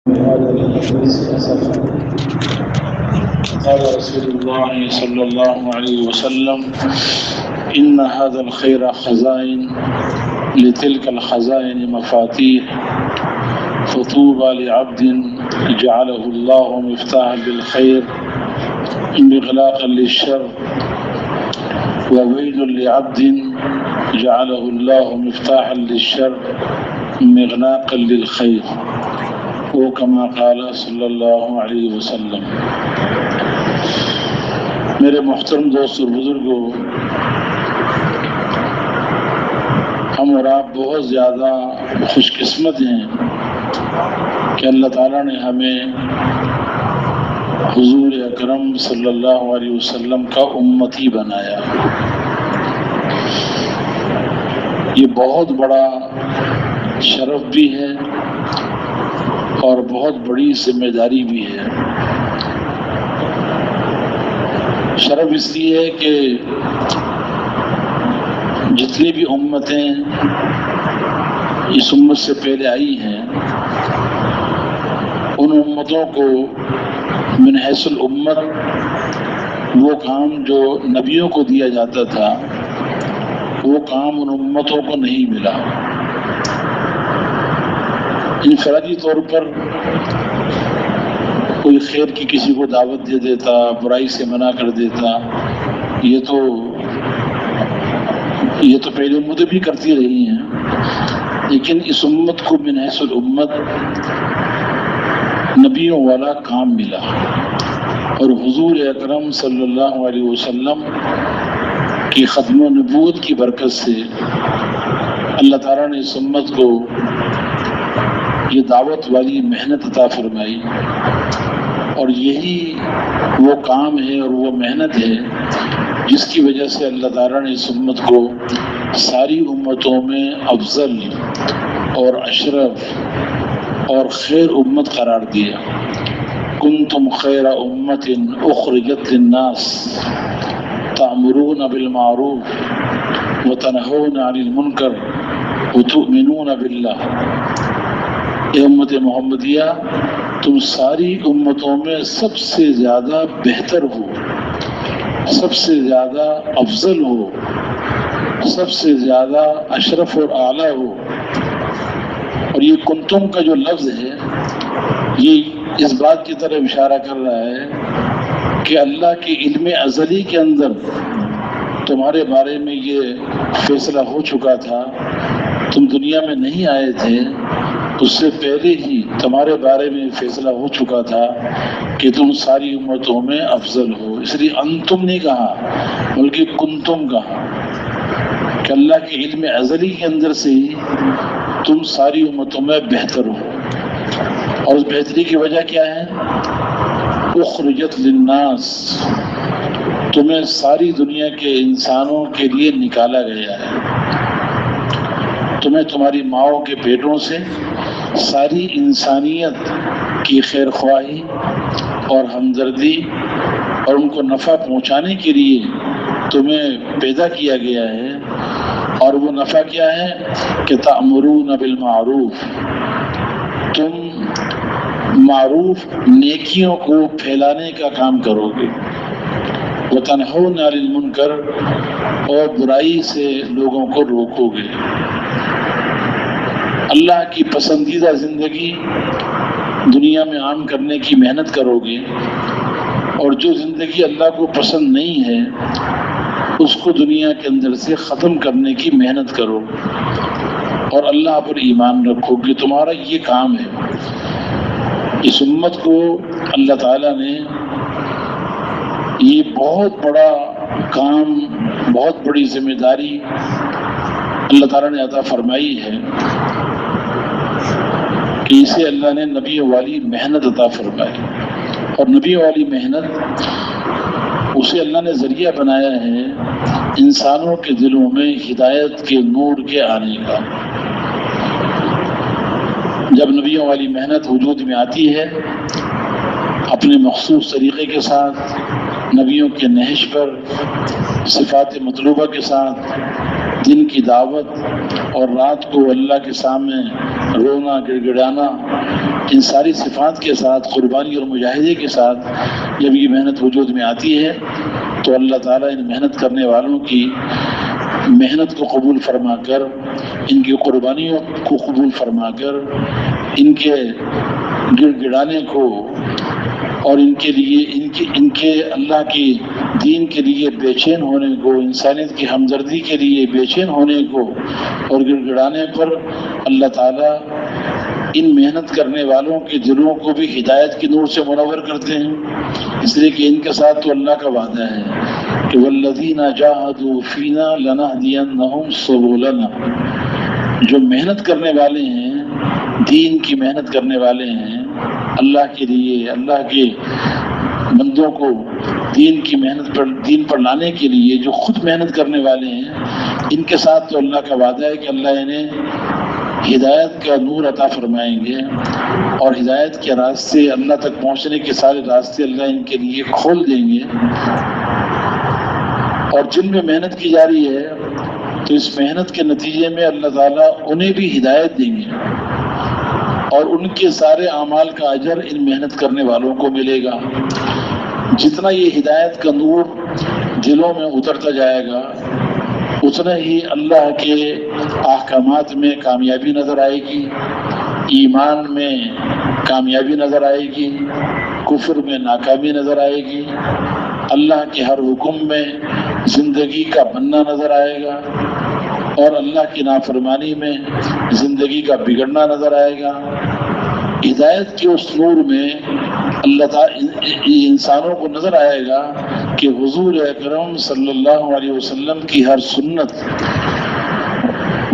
هذا الحديث أسفا قال رسول الله صلى الله عليه وسلم إن هذا الخير خزائن لتلك الخزائن مفاتيح فطوبى لعبد جعله الله مفتاحا للخير مغلاقا للشر وويل لعبد جعله الله مفتاحا للشر مغلاقا للخير وہ کما قال صلی اللہ علیہ وسلم۔ میرے محترم دوست اور بزرگوں، ہم اور آپ بہت زیادہ خوش قسمت ہیں کہ اللہ تعالیٰ نے ہمیں حضور اکرم صلی اللہ علیہ وسلم کا امتی بنایا۔ یہ بہت بڑا شرف بھی ہے اور بہت بڑی ذمہ داری بھی ہے۔ شرف اس لیے ہے کہ جتنی بھی امتیں اس امت سے پہلے آئی ہیں، ان امتوں کو من حیث الامت وہ کام جو نبیوں کو دیا جاتا تھا وہ کام ان امتوں کو نہیں ملا۔ انفرادی طور پر کوئی خیر کی کسی کو دعوت دے دیتا، برائی سے منع کر دیتا، یہ تو پہلے امتیں بھی کرتی رہی ہیں، لیکن اس امت کو من حیث الامت نبیوں والا کام ملا، اور حضور اکرم صلی اللہ علیہ وسلم کی ختم نبوت کی برکت سے اللہ تعالیٰ نے اس امت کو یہ دعوت والی محنت عطا فرمائی، اور یہی وہ کام ہے اور وہ محنت ہے جس کی وجہ سے اللہ تعالیٰ نے اس امت کو ساری امتوں میں افضل اور اشرف اور خیر امت قرار دیا۔ کنتم خیر امت اخرجت للناس تأمرون بالمعروف وتنہون عن المنکر وتؤمنون باللہ۔ اے امت محمدیہ، تم ساری امتوں میں سب سے زیادہ بہتر ہو، سب سے زیادہ افضل ہو، سب سے زیادہ اشرف اور اعلیٰ ہو۔ اور یہ کنتم کا جو لفظ ہے یہ اس بات کی طرف اشارہ کر رہا ہے کہ اللہ کے علم ازلی کے اندر تمہارے بارے میں یہ فیصلہ ہو چکا تھا۔ تم دنیا میں نہیں آئے تھے، اس سے پہلے ہی تمہارے بارے میں فیصلہ ہو چکا تھا کہ تم ساری امتوں میں افضل ہو۔ اس لیے انتم نہیں کہا بلکہ کنتم کہا، کہ اللہ کے علم ازلی کے اندر سے ہی تم ساری امتوں میں بہتر ہو۔ اور اس بہتری کی وجہ کیا ہے؟ اخرجت للناس، تمہیں ساری دنیا کے انسانوں کے لیے نکالا گیا ہے۔ تمہیں تمہاری ماؤں کے پیٹوں سے ساری انسانیت کی خیر خواہی اور ہمدردی اور ان کو نفع پہنچانے کے لیے تمہیں پیدا کیا گیا ہے۔ اور وہ نفع کیا ہے کہ تأمرون بالمعروف، تم معروف نیکیوں کو پھیلانے کا کام کرو گے، وتنہون عن المنکر، اور برائی سے لوگوں کو روکو گے۔ اللہ کی پسندیدہ زندگی دنیا میں عام کرنے کی محنت کرو گے، اور جو زندگی اللہ کو پسند نہیں ہے اس کو دنیا کے اندر سے ختم کرنے کی محنت کرو، اور اللہ پر ایمان رکھو گے۔ تمہارا یہ کام ہے۔ اس امت کو اللہ تعالیٰ نے یہ بہت بڑا کام، بہت بڑی ذمہ داری اللہ تعالیٰ نے عطا فرمائی ہے کہ اسے اللہ نے نبی والی محنت عطا فرمائی، اور نبی والی محنت اسے اللہ نے ذریعہ بنایا ہے انسانوں کے دلوں میں ہدایت کے نور کے آنے کا۔ جب نبیوں والی محنت وجود میں آتی ہے اپنے مخصوص طریقے کے ساتھ، نبیوں کے نہج پر صفات مطلوبہ کے ساتھ دن کی دعوت اور رات کو اللہ کے سامنے رونا گڑگڑانا، ان ساری صفات کے ساتھ قربانی اور مجاہدے کے ساتھ جب یہ محنت وجود میں آتی ہے تو اللہ تعالیٰ ان محنت کرنے والوں کی محنت کو قبول فرما کر، ان کی قربانیوں کو قبول فرما کر، ان کے گڑ گڑانے کو اور ان کے لیے ان کے اللہ کی دین کے لیے بے چین ہونے کو، انسانیت کی ہمدردی کے لیے بے چین ہونے کو اور گڑ گڑانے پر اللہ تعالیٰ ان محنت کرنے والوں کے دلوں کو بھی ہدایت کی نور سے منور کرتے ہیں، اس لیے کہ ان کے ساتھ تو اللہ کا وعدہ ہے کہ والذین جاہدوا فینا لنہدینہم سبلنا، جو محنت کرنے والے ہیں، دین کی محنت کرنے والے ہیں، اللہ کے لیے، اللہ کے بندوں کو دین پر لانے کے لیے جو خود محنت کرنے والے ہیں، ان کے ساتھ تو اللہ کا وعدہ ہے کہ اللہ انہیں ہدایت کا نور عطا فرمائیں گے اور ہدایت کے راستے، اللہ تک پہنچنے کے سارے راستے اللہ ان کے لیے کھول دیں گے۔ اور جن میں محنت کی جا رہی ہے تو اس محنت کے نتیجے میں اللہ تعالیٰ انہیں بھی ہدایت دیں گے اور ان کے سارے اعمال کا اجر ان محنت کرنے والوں کو ملے گا۔ جتنا یہ ہدایت کا نور دلوں میں اترتا جائے گا اتنا ہی اللہ کے احکامات میں کامیابی نظر آئے گی، ایمان میں کامیابی نظر آئے گی، کفر میں ناکامی نظر آئے گی، اللہ کے ہر حکم میں زندگی کا بننا نظر آئے گا اور اللہ کی نافرمانی میں زندگی کا بگڑنا نظر آئے گا۔ ہدایت کے اس نور میں اللہ تعالی انسانوں کو نظر آئے گا کہ حضور اکرم صلی اللہ علیہ وسلم کی ہر سنت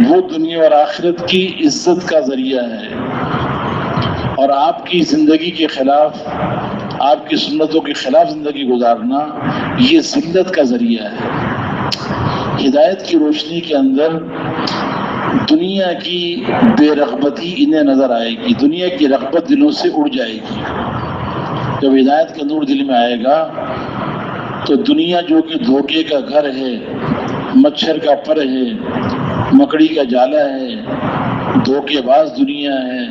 وہ دنیا اور آخرت کی عزت کا ذریعہ ہے، اور آپ کی زندگی کے خلاف، آپ کی سنتوں کے خلاف زندگی گزارنا یہ ذلت کا ذریعہ ہے۔ ہدایت کی روشنی کے اندر دنیا کی بے رغبتی انہیں نظر آئے گی، دنیا کی رغبت دلوں سے اڑ جائے گی۔ جب ہدایت کا نور دل میں آئے گا تو دنیا جو کہ دھوکے کا گھر ہے، مچھر کا پر ہے، مکڑی کا جالا ہے، دھوکے باز دنیا ہے،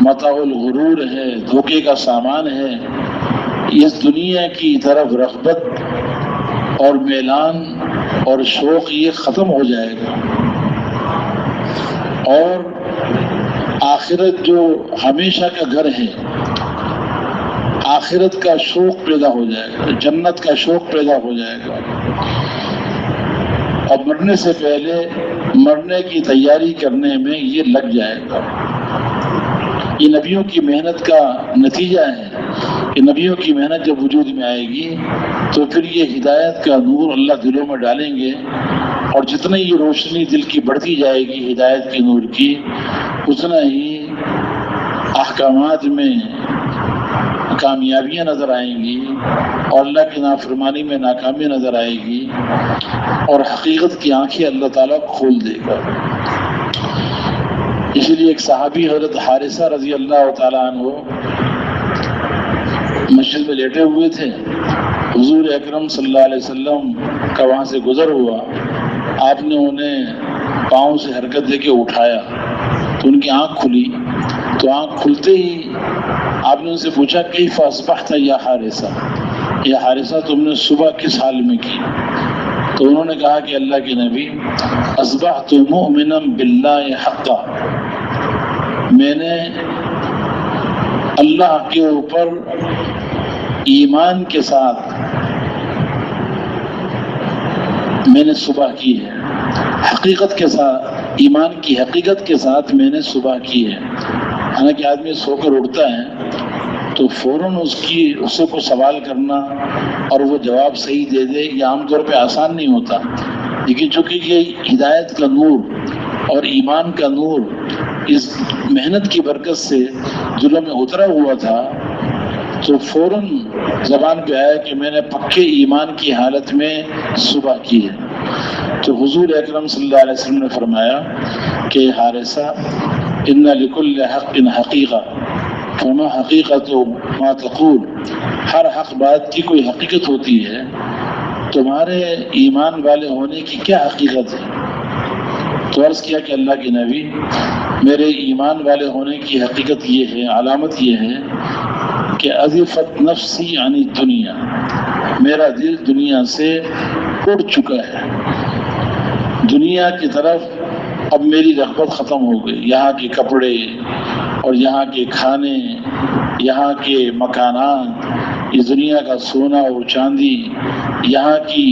متاع الغرور ہے، دھوکے کا سامان ہے، اس دنیا کی طرف رغبت اور میلان اور شوق یہ ختم ہو جائے گا، اور آخرت جو ہمیشہ کا گھر ہے، آخرت کا شوق پیدا ہو جائے گا، جنت کا شوق پیدا ہو جائے گا، اور مرنے سے پہلے مرنے کی تیاری کرنے میں یہ لگ جائے گا۔ یہ نبیوں کی محنت کا نتیجہ ہے کہ نبیوں کی محنت جب وجود میں آئے گی تو پھر یہ ہدایت کا نور اللہ دلوں میں ڈالیں گے، اور جتنا یہ روشنی دل کی بڑھتی جائے گی ہدایت کے نور کی، اتنا ہی احکامات میں کامیابیاں نظر آئیں گی اور اللہ کی نافرمانی میں ناکامی نظر آئے گی، اور حقیقت کی آنکھیں اللہ تعالیٰ کھول دے گا۔ اسی لیے ایک صحابی حضرت حارثہ رضی اللہ تعالیٰ عنہ مسجد میں لیٹے ہوئے تھے، حضور اکرم صلی اللہ علیہ وسلم کا وہاں سے گزر ہوا، آپ نے انہیں پاؤں سے حرکت دے کے اٹھایا تو ان کی آنکھ کھلی، تو آنکھ کھلتے ہی آپ نے ان سے پوچھا کیف اصبحت یا حارثہ، یا حارثہ تم نے صبح کس حال میں کی؟ تو انہوں نے کہا کہ اللہ کے نبی، اصبحت مؤمنا باللہ حقا، میں نے اللہ کے اوپر ایمان کے ساتھ میں نے صبح کی ہے، حقیقت کے ساتھ، ایمان کی حقیقت کے ساتھ میں نے صبح کی ہے۔ حالانکہ آدمی سو کر اٹھتا ہے تو فوراً اس سے کوئی سوال کرنا اور وہ جواب صحیح دے دے یہ عام طور پہ آسان نہیں ہوتا، لیکن چونکہ یہ ہدایت کا نور اور ایمان کا نور اس محنت کی برکت سے دلوں میں اترا ہوا تھا تو فوراً زبان پہ آیا کہ میں نے پکے ایمان کی حالت میں صبح کی ہے۔ تو حضور اکرم صلی اللہ علیہ وسلم نے فرمایا کہ حارثہ ان لکل حق حقیقہ، فما حقیقت ما تقول، ہر حق بات کی کوئی حقیقت ہوتی ہے، تمہارے ایمان والے ہونے کی کیا حقیقت ہے؟ تو عرض کیا کہ اللہ کے نبی، میرے ایمان والے ہونے کی حقیقت یہ ہے، علامت یہ ہے کہ اذفت نفسی عن الدنیا، میرا دل دنیا سے اڑ چکا ہے، دنیا کی طرف اب میری رغبت ختم ہو گئی۔ یہاں کے کپڑے اور یہاں کے کھانے، یہاں کے مکانات، اس دنیا کا سونا اور چاندی، یہاں کی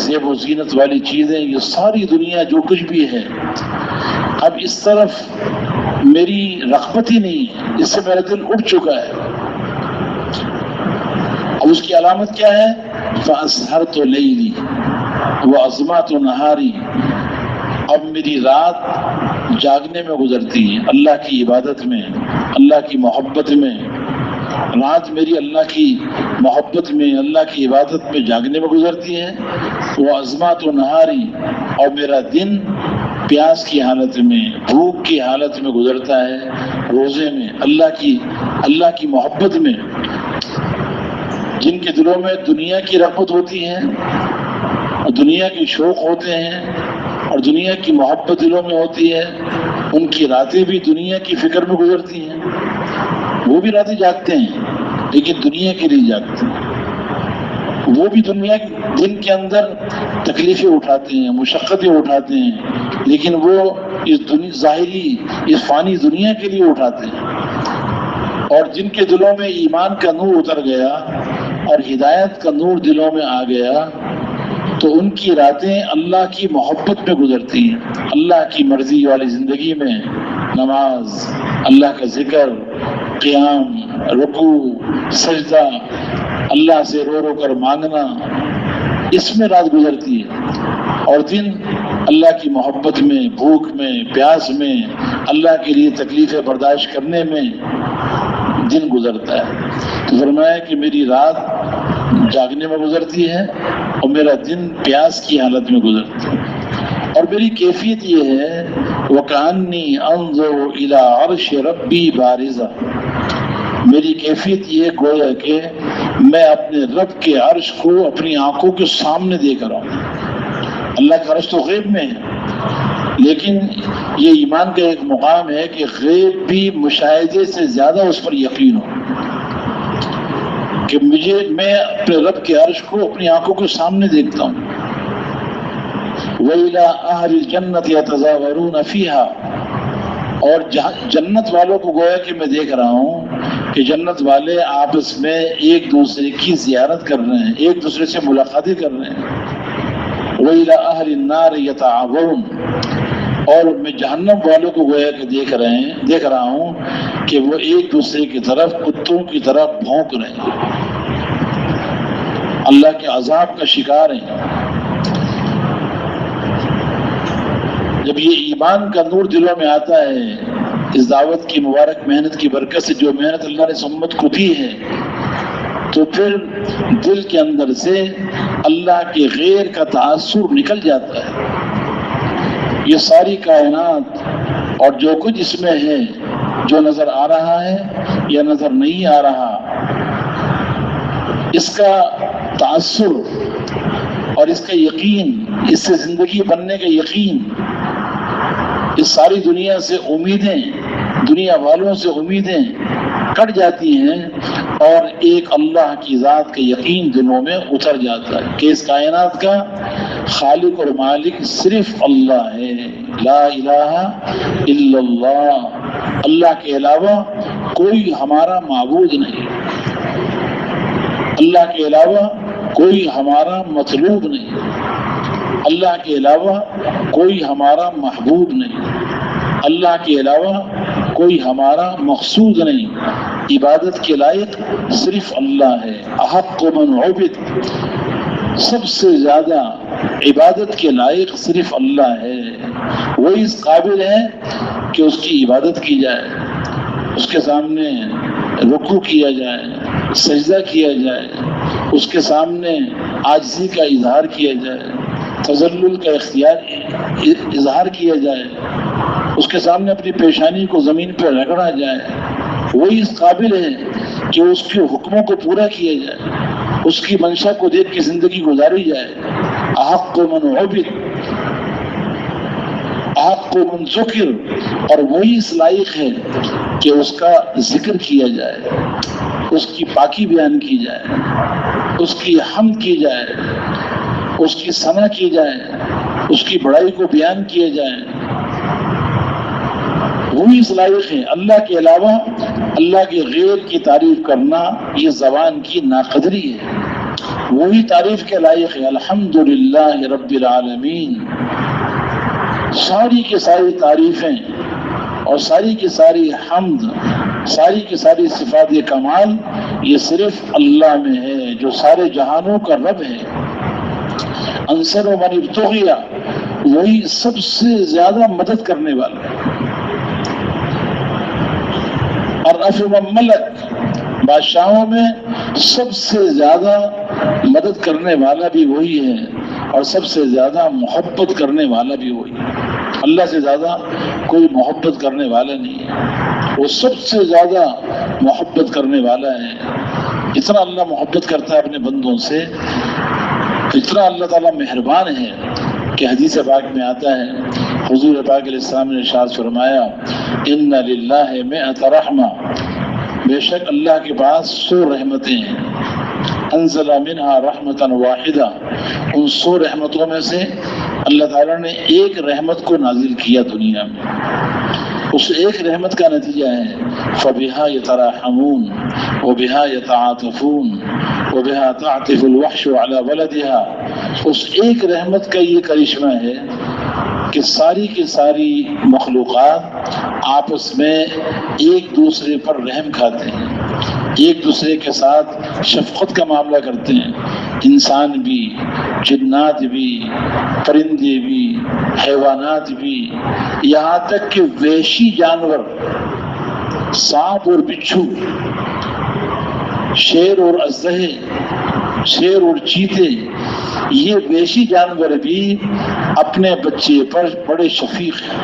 زیب و زینت والی چیزیں، یہ ساری دنیا جو کچھ بھی ہے، اب اس طرف میری رغبت ہی نہیں ہے، اس سے میرا دل اٹھ چکا ہے۔ اب اس کی علامت کیا ہے؟ فَأَسْهَرْتُ لَيْلِي وَأَظْمَأْتُ نَهَارِي، اب میری رات جاگنے میں گزرتی ہے، اللہ کی عبادت میں، اللہ کی محبت میں، رات میری اللہ کی محبت میں، اللہ کی عبادت میں جاگنے میں گزرتی ہے۔ وَأَظْمَأْتُ نَهَارِي، اور میرا دن پیاس کی حالت میں، بھوک کی حالت میں گزرتا ہے، روزے میں، اللہ کی محبت میں۔ جن کے دلوں میں دنیا کی رغبت ہوتی ہے اور دنیا کے شوق ہوتے ہیں اور دنیا کی محبت دلوں میں ہوتی ہے، ان کی راتیں بھی دنیا کی فکر میں گزرتی ہیں۔ وہ بھی راتیں جاگتے ہیں لیکن دنیا کے لیے جاگتے ہیں، وہ بھی دنیا دن کے اندر تکلیفیں اٹھاتے ہیں، مشقتیں اٹھاتے ہیں، لیکن وہ اس ظاہری، اس فانی دنیا کے لیے اٹھاتے ہیں۔ اور جن کے دلوں میں ایمان کا نور اتر گیا اور ہدایت کا نور دلوں میں آ گیا، تو ان کی راتیں اللہ کی محبت میں گزرتی ہیں، اللہ کی مرضی والی زندگی میں، نماز، اللہ کا ذکر، قیام، رکوع، سجدہ، اللہ سے رو رو کر مانگنا، اس میں رات گزرتی ہے، اور دن اللہ کی محبت میں، بھوک میں، پیاس میں، اللہ کے لیے تکلیفیں برداشت کرنے میں دن گزرتا ہے۔ تو فرمایا کہ میری رات جاگنے میں گزرتی ہے اور میرا دن پیاس کی حالت میں گزرتا ہے، اور میری کیفیت یہ ہے وَكَأَنِّي أَنظُرُ إِلَىٰ عَرْشِ رَبِّي بَارِزًا، میری کیفیت یہ گویا کہ میں اپنے رب کے عرش کو اپنی آنکھوں کے سامنے دیکھ رہا ہوں۔ اللہ کا عرش تو غیب میں ہے، لیکن یہ ایمان کا ایک مقام ہے کہ غیب بھی مشاہدے سے زیادہ اس پر یقین ہو، کہ میں اپنے رب کے عرش کو اپنی آنکھوں کے سامنے دیکھتا ہوں۔ وَإِلَىٰ أَهْلِ الْجَنَّةِ يَتَزَاوَرُونَ فِيهَا، اور جنت والوں کو گویا کہ میں دیکھ رہا ہوں کہ جنت والے آپس میں ایک دوسرے کی زیارت کر رہے ہیں، ایک دوسرے سے ملاقاتیں کر رہے ہیں۔ وَإِلَىٰ أَهْلِ النَّارِ يَتَعَاوَرُونَ، اور میں جہنم والوں کو گویا کہ دیکھ رہا ہوں کہ وہ ایک دوسرے کی طرف کتوں کی طرح بھونک رہے ہیں، اللہ کے عذاب کا شکار ہیں۔ جب یہ ایمان کا نور دلوں میں آتا ہے، اس دعوت کی مبارک محنت کی برکت سے، جو محنت اللہ نے اس امت کو دی ہے، تو پھر دل کے اندر سے اللہ کے غیر کا تاثر نکل جاتا ہے۔ یہ ساری کائنات اور جو کچھ اس میں ہے، جو نظر آ رہا ہے یا نظر نہیں آ رہا، اس کا تاثر اور اس کا یقین، اس سے زندگی بننے کا یقین، اس ساری دنیا سے امیدیں، دنیا والوں سے امیدیں کٹ جاتی ہیں، اور ایک اللہ کی ذات کا یقین دلوں میں اتر جاتا ہے کہ اس کائنات کا خالق اور مالک صرف اللہ ہے، لا الہ الا اللہ، اللہ کے علاوہ کوئی ہمارا معبود نہیں، اللہ کے علاوہ کوئی ہمارا مطلوب نہیں، اللہ کے علاوہ کوئی ہمارا محبوب نہیں، اللہ کے علاوہ کوئی ہمارا مقصود نہیں، عبادت کے لائق صرف اللہ ہے۔ احق من عبد، سب سے زیادہ عبادت کے لائق صرف اللہ ہے، وہی اس قابل ہے کہ اس کی عبادت کی جائے، اس کے سامنے رکوع کیا جائے، سجدہ کیا جائے، اس کے سامنے عاجزی کا اظہار کیا جائے، تذلل کا اظہار کیا جائے، اس کے سامنے اپنی پیشانی کو زمین پر رگڑا جائے، وہی اس قابل ہے کہ اس کے حکموں کو پورا کیا جائے، اس کی منشا کو دیکھ کے زندگی گزاری جائے۔ احق من عبد، احق من ذکر، اور وہی اس لائق ہے کہ اس کا ذکر کیا جائے، اس کی پاکی بیان کی جائے، اس کی حمد کی جائے، اس کی ثنا کی جائے، اس کی بڑائی کو بیان کیا جائے۔ وہی اس لائق ہے۔ اللہ کے علاوہ اللہ کے غیر کی تعریف کرنا یہ زبان کی ناقدری ہے۔ وہی تعریف کے لائق ہے۔ الحمدللہ رب العالمین، ساری کی ساری تعریفیں اور ساری کی ساری حمد، ساری کی ساری صفات کمال یہ صرف اللہ میں ہے جو سارے جہانوں کا رب ہے۔ انصر و من ابتغی، وہی سب سے زیادہ مدد کرنے والا ہے۔ اور ارفع من ملک، بادشاہوں میں سب سے زیادہ مدد کرنے والا بھی وہی ہے اور سب سے زیادہ محبت کرنے والا بھی وہی ہے۔ اللہ سے زیادہ کوئی محبت کرنے والا نہیں ہے، وہ سب سے زیادہ محبت کرنے والا ہے۔ اتنا اللہ محبت کرتا ہے اپنے بندوں سے، اتنا اللہ تعالیٰ مہربان ہے کہ حدیث پاک میں آتا ہے، حضور پاک علیہ السلام نے ارشاد فرمایا، ان للہ مئۃ رحمہ، بے شک اللہ کے پاس 100 رحمتیں ہیں، انزل منہا رحمتا واحدہ، ان 100 رحمتوں میں سے اللہ تعالیٰ نے ایک رحمت کو نازل کیا دنیا میں۔ اس ایک رحمت کا نتیجہ ہے فَبِهَا يَتَرَاحَمُونَ وَبِهَا يَتَعَاطَفُونَ وَبِهَا تَعْطِفُ الْوَحْشُ عَلَى وَلَدِهَا۔ اس ایک رحمت کا یہ کرشمہ ہے کہ ساری کی ساری مخلوقات آپس میں ایک دوسرے پر رحم کھاتے ہیں، ایک دوسرے کے ساتھ شفقت کا معاملہ کرتے ہیں، انسان بھی، جنات بھی، پرندے بھی، حیوانات بھی، یہاں تک کہ وحشی جانور، سانپ اور بچھو، شیر اور اژدہے، شیر اور چیتے، یہ وحشی جانور بھی اپنے بچے پر بڑے شفیق ہیں۔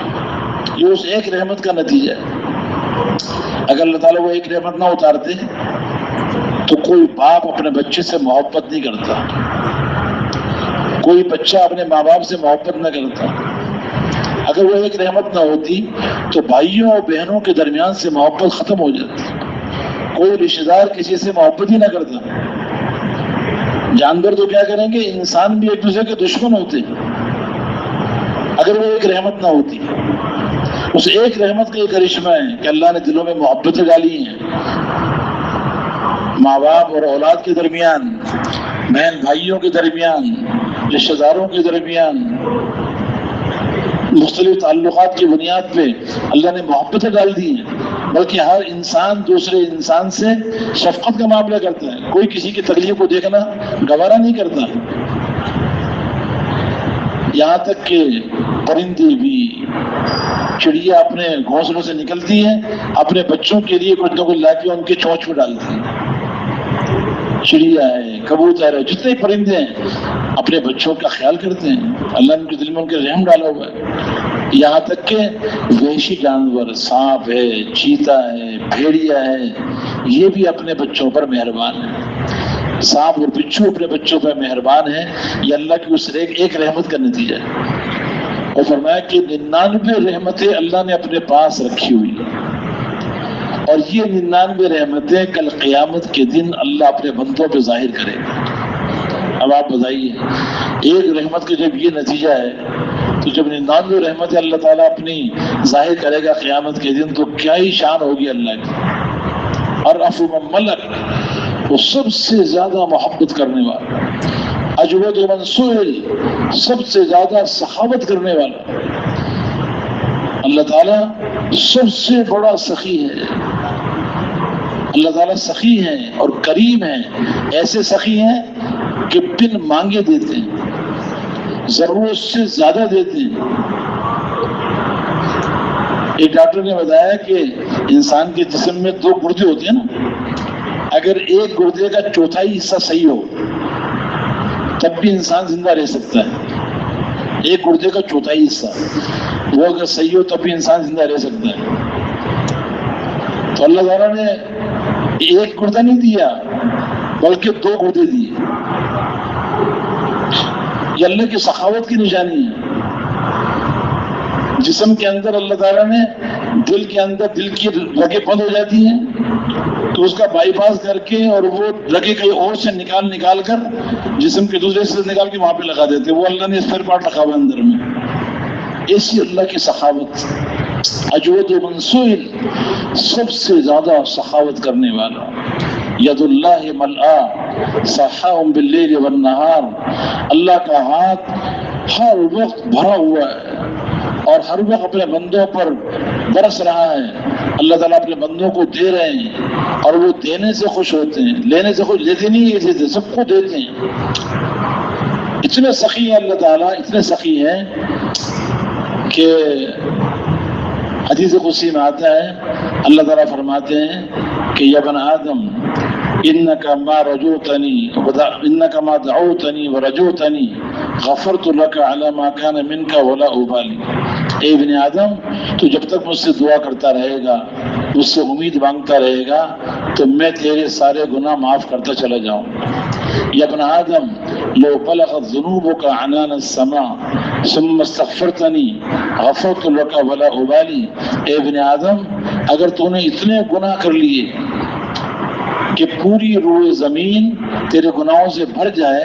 یہ اس ایک رحمت کا نتیجہ ہے۔ اگر اللہ تعالیٰ وہ ایک رحمت نہ اتارتے تو کوئی باپ اپنے بچے سے محبت نہیں کرتا، کوئی بچہ اپنے ماں باپ سے محبت نہ کرتا۔ اگر وہ ایک رحمت نہ ہوتی تو بھائیوں اور بہنوں کے درمیان سے محبت ختم ہو جاتی، کوئی رشتہ دار کسی سے محبت ہی نہ کرتا۔ جانور تو کیا کریں گے، انسان بھی ایک دوسرے کے دشمن ہوتے اگر وہ ایک رحمت نہ ہوتی۔ اس ایک رحمت کا یہ کرشمہ ہے کہ اللہ نے دلوں میں محبتیں ڈالی ہیں، ماں باپ اور اولاد کے درمیان، بہن بھائیوں کے درمیان، رشتہ داروں کے درمیان، مختلف تعلقات کی بنیاد پہ اللہ نے محبتیں ڈال دی ہیں، بلکہ ہر انسان دوسرے انسان سے شفقت کا معاملہ کرتا ہے، کوئی کسی کی تکلیف کو دیکھنا گوارا نہیں کرتا۔ یہاں تک کہ پرندے بھی، چڑیا اپنے گھونسلوں سے نکلتی ہیں، اپنے بچوں کے لیے کچھ نہ کچھ لا کے ان کے چونچ میں ڈالتی ہیں۔ چڑیا ہے، کبوتر ہے، جتنے پرندے ہیں اپنے بچوں کا خیال کرتے ہیں، اللہ نے ان کے دل میں ان کے رحم ڈالا ہوا ہے۔ یہاں تک کہ وحشی جانور، سانپ ہے، چیتا ہے، بھیڑیا ہے، یہ بھی اپنے بچوں پر مہربان ہے۔ سانپ اور بچھو اپنے بچوں پر مہربان ہے، یہ اللہ کی اس ایک رحمت کا نتیجہ ہے۔ اور فرمایا کہ 99 رحمتیں اللہ نے اپنے پاس رکھی ہوئی ہیں، اور یہ 99 رحمتیں کل قیامت کے دن اللہ اپنے بندوں پہ ظاہر کرے گا۔ اب آپ بتائیے، ایک رحمت کا جب یہ نتیجہ ہے تو جب 99 رحمتیں اللہ تعالیٰ اپنی ظاہر کرے گا قیامت کے دن تو کیا ہی شان ہوگی اللہ کی۔ اور ارفع من ملک، وہ سب سے زیادہ محبت کرنے والا، اجود من سئل، سب سے زیادہ سخاوت کرنے والا، اللہ تعالیٰ سب سے بڑا سخی ہے۔ اللہ تعالیٰ سخی ہیں اور کریم ہیں، ایسے سخی ہیں کہ بن مانگے دیتے ہیں، ضرورت سے زیادہ دیتے ہیں۔ ایک ڈاکٹر نے بتایا کہ انسان کے جسم میں 2 گردے ہوتے ہیں نا، اگر ایک گردے کا چوتھائی حصہ صحیح ہو تب بھی انسان زندہ رہ سکتا ہے۔ ایک گردے کا چوتھائی حصہ وہ اگر صحیح ہو تب بھی انسان زندہ رہ سکتا ہے۔ تو اللہ تعالیٰ نے ایک گردہ نہیں دیا بلکہ 2 گردے دیے. یہ اللہ کی سخاوت کی نشانی ہے. جسم کے اندر اللہ تعالیٰ نے دل کے اندر دل کی رگیں بند ہو جاتی ہیں تو اس کا بائی پاس کر کے اور وہ رگیں کہیں اور سے نکال کر جسم کے دوسرے سے نکال کے وہاں پہ لگا دیتے. وہ اللہ نے اسپیئر پارٹ رکھا ہوا اندر میں. ایسی اللہ کی سخاوت. اجود من سئل، سب سے زیادہ سخاوت کرنے والا. ید اللہ ملآ سخاء باللیل والنہار، اللہ کا ہاتھ ہر وقت بھرا ہوا ہے اور ہر وقت اپنے بندوں پر برس رہا ہے. اللہ تعالیٰ اپنے بندوں کو دے رہے ہیں اور وہ دینے سے خوش ہوتے ہیں. لینے سے خوش لیتے نہیں دیتے، سب کو دیتے ہیں. اتنے سخی ہیں اللہ تعالیٰ، اتنے سخی ہیں کہ حدیث قدسی میں آتا ہے اللہ تعالیٰ فرماتے ہیں کہ یا بن آدم انکا ما دعوتنی ورجوتنی غفرت لک علی ما کان منک ولا ابالی. اے ابن آدم، تو جب تک مجھ سے دعا کرتا رہے گا، مجھ سے امید مانگتا رہے گا تو میں تیرے سارے گناہ معاف کرتا چلا جاؤں. یا ابن آدم لو بلغت ذنوبک عنان السماء ثم استغفرتنی غفرت لک ولا ابالی. اے ابن آدم، اگر تو نے اتنے گناہ کر لیے کہ پوری روئے زمین تیرے گناہوں سے بھر جائے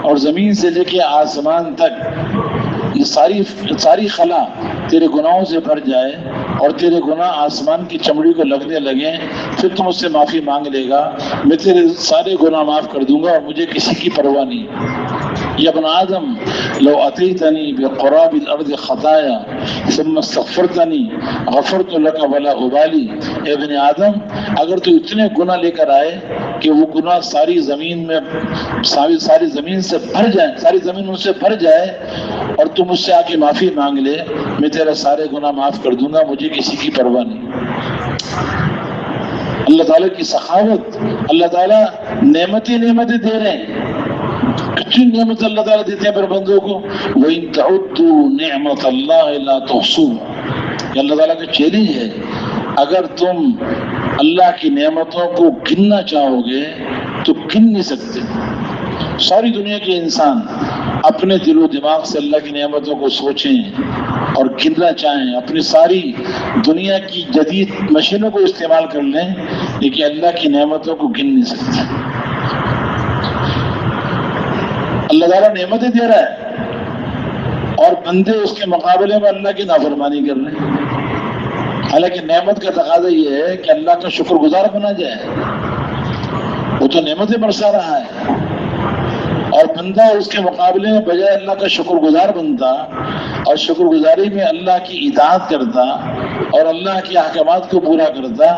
اور زمین سے لے کے آسمان تک یہ ساری خلا تیرے گناہوں سے بھر جائے اور تیرے گناہ آسمان کی چمڑی کو لگنے لگیں، پھر تم مجھ سے معافی مانگ لے گا، میں تیرے سارے گناہ معاف کر دوں گا اور مجھے کسی کی پرواہ نہیں. یا ابن آدم لو اتیتنی بقراب الارض خطایا ثم استغفرتنی غفرت لک ولا ابالی. اے ابن آدم، اگر تو اتنے گناہ لے کر آئے کہ وہ گناہ ساری زمین سے بھر جائیں، ساری زمین ان سے بھر جائے اور تم مجھ سے آ کے معافی مانگ لے، میں تیرے سارے گناہ معاف کر دوں گا، مجھے کسی کی پرواہ نہیں. اللہ تعالیٰ کی سخاوت. اللہ تعالیٰ نعمتیں دے رہے ہیں. کتنی نعمت اللہ تعالیٰ دیتے ہیں پر بندوں کو. وَإِن تَعُدُّوا نِعْمَةَ اللَّهِ لَا تُحْصُوهَا. یہ اللہ تعالیٰ کا چیلنج ہے. اگر تم اللہ کی نعمتوں کو گننا چاہو گے تو گن نہیں سکتے. ساری دنیا کے انسان اپنے دل و دماغ سے اللہ کی نعمتوں کو سوچیں اور گننا چاہیں، اپنی ساری دنیا کی جدید مشینوں کو استعمال کر لیں، لیکن اللہ کی نعمتوں کو گن نہیں سکتے. اللہ تعالیٰ نعمتیں دے رہا ہے اور بندے اس کے مقابلے میں اللہ کی نافرمانی کر رہے ہیں. حالانکہ نعمت کا تقاضا یہ ہے کہ اللہ کا شکر گزار بنا جائے. وہ تو نعمتیں برسا رہا ہے اور بندہ اس کے مقابلے میں بجائے اللہ کا شکر گزار بنتا اور شکر گزاری میں اللہ کی اطاعت کرتا اور اللہ کے احکامات کو پورا کرتا،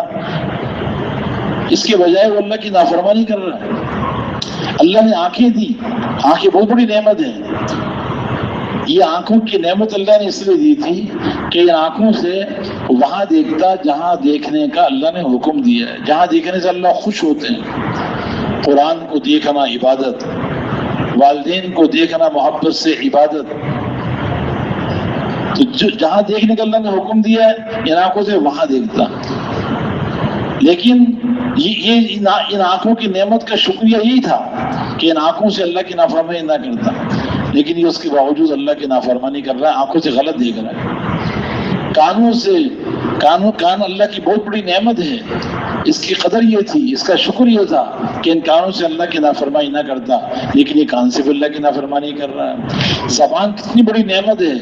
اس کے بجائے وہ اللہ کی نافرمانی کر رہا ہے. اللہ نے آنکھیں دی. آنکھیں بہت بڑی نعمت ہے. یہ آنکھوں کی نعمت اللہ نے اس لیے دی تھی کہ ان آنکھوں سے وہاں دیکھتا جہاں دیکھنے کا اللہ نے حکم دیا ہے. جہاں دیکھنے سے اللہ خوش ہوتے ہیں. قرآن کو دیکھنا عبادت، والدین کو دیکھنا محبت سے عبادت. تو جہاں دیکھنے کا اللہ نے حکم دیا ہے ان آنکھوں سے وہاں دیکھتا. لیکن یہ ان آنکھوں کی نعمت کا شکریہ یہی تھا کہ ان آنکھوں سے اللہ کی نافرمانی نہ کرتا، لیکن یہ اس کے باوجود اللہ کی نافرمانی کر رہا ہے، آنکھوں سے غلط دیکھ رہا ہے. کان اللہ کی بہت بڑی نعمت ہے. اس کی قدر یہ تھی، اس کا شکر یہ تھا کہ ان کانوں سے اللہ کی نافرمانی نہ کرتا، لیکن یہ کان سے بھی اللہ کی نافرمانی کر رہا ہے. زبان کتنی بڑی نعمت ہے.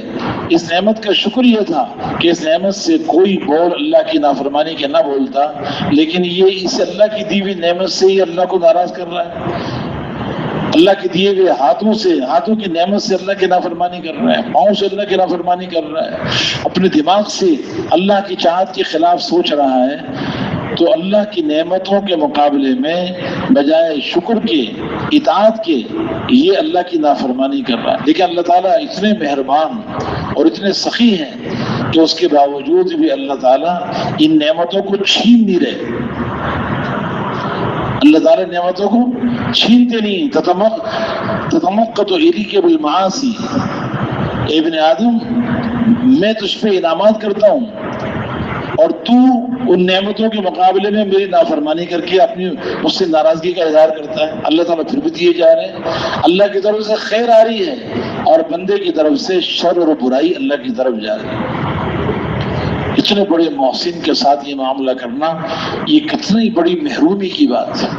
اس نعمت کا شکر یہ تھا کہ اس نعمت سے کوئی بول اللہ کی نافرمانی کے نہ بولتا، لیکن یہ اس اللہ کی دی ہوئی نعمت سے ہی اللہ کو ناراض کر رہا ہے. اللہ کے دیے ہوئے ہاتھوں کی نعمت سے اللہ کی نافرمانی کر رہا ہے، پاؤں سے اللہ کی نافرمانی کر رہا ہے، اپنے دماغ سے اللہ کی چاہت کے خلاف سوچ رہا ہے. تو اللہ کی نعمتوں کے مقابلے میں بجائے شکر کے، اطاعت کے، یہ اللہ کی نافرمانی کر رہا ہے. لیکن اللہ تعالیٰ اتنے مہربان اور اتنے سخی ہیں کہ اس کے باوجود بھی اللہ تعالیٰ ان نعمتوں کو چھین نہیں رہے. اللہ تعالیٰ نعمتوں کو چھینتے نہیں. تتمقت الیک بالمعاصی. اے ابن آدم، میں تجھ پہ انعامات کرتا ہوں اور تو ان نعمتوں کے مقابلے میں میری نافرمانی کر کے اپنی مجھ سے ناراضگی کا اظہار کرتا ہے. اللہ تعالیٰ پھر بھی دیے جا رہے ہیں. اللہ کی طرف سے خیر آ رہی ہے اور بندے کی طرف سے شر اور برائی اللہ کی طرف جا رہی ہے. اتنے بڑے محسن کے ساتھ یہ معاملہ کرنا یہ کتنی بڑی محرومی کی بات ہے.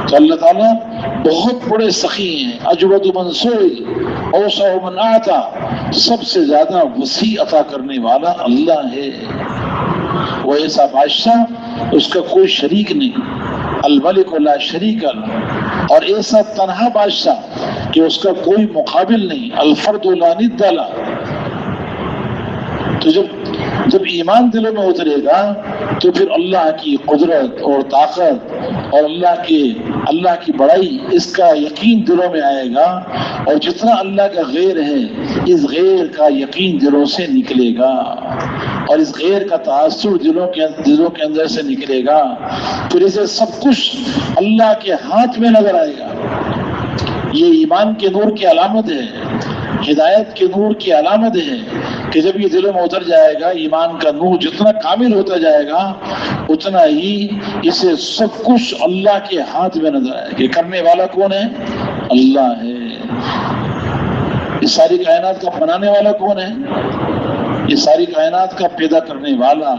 تو اللہ تعالیٰ بہت بڑے سخی ہیں. اجود من سئل اوسع من اعطى، سب سے زیادہ وسیع عطا کرنے والا اللہ ہے. وہ ایسا بادشاہ اس کا کوئی شریک نہیں، الملک لا شریک له، اور ایسا تنہا بادشاہ کہ اس کا کوئی مقابل نہیں، الفرد لا ند له. تو جب ایمان دلوں میں اترے گا تو پھر اللہ کی قدرت اور طاقت اور اللہ کی بڑائی اس کا یقین دلوں میں آئے گا. اور جتنا اللہ کا غیر ہے اس غیر کا یقین دلوں سے نکلے گا اور اس غیر کا تاثر دلوں کے اندر سے نکلے گا. پھر اسے سب کچھ اللہ کے ہاتھ میں نظر آئے گا. یہ ایمان کے نور کی علامت ہے، ہدایت کے نور کی علامت ہے کہ جب یہ دلوں میں اتر جائے گا ایمان کا نور جتنا کامل ہوتا جائے گا اتنا ہی اسے سب کچھ اللہ کے ہاتھ میں نظر آئے. کہ کرنے والا کون ہے؟ اللہ ہے. اس ساری کائنات کا بنانے والا کون ہے؟ یہ ساری کائنات کا پیدا کرنے والا،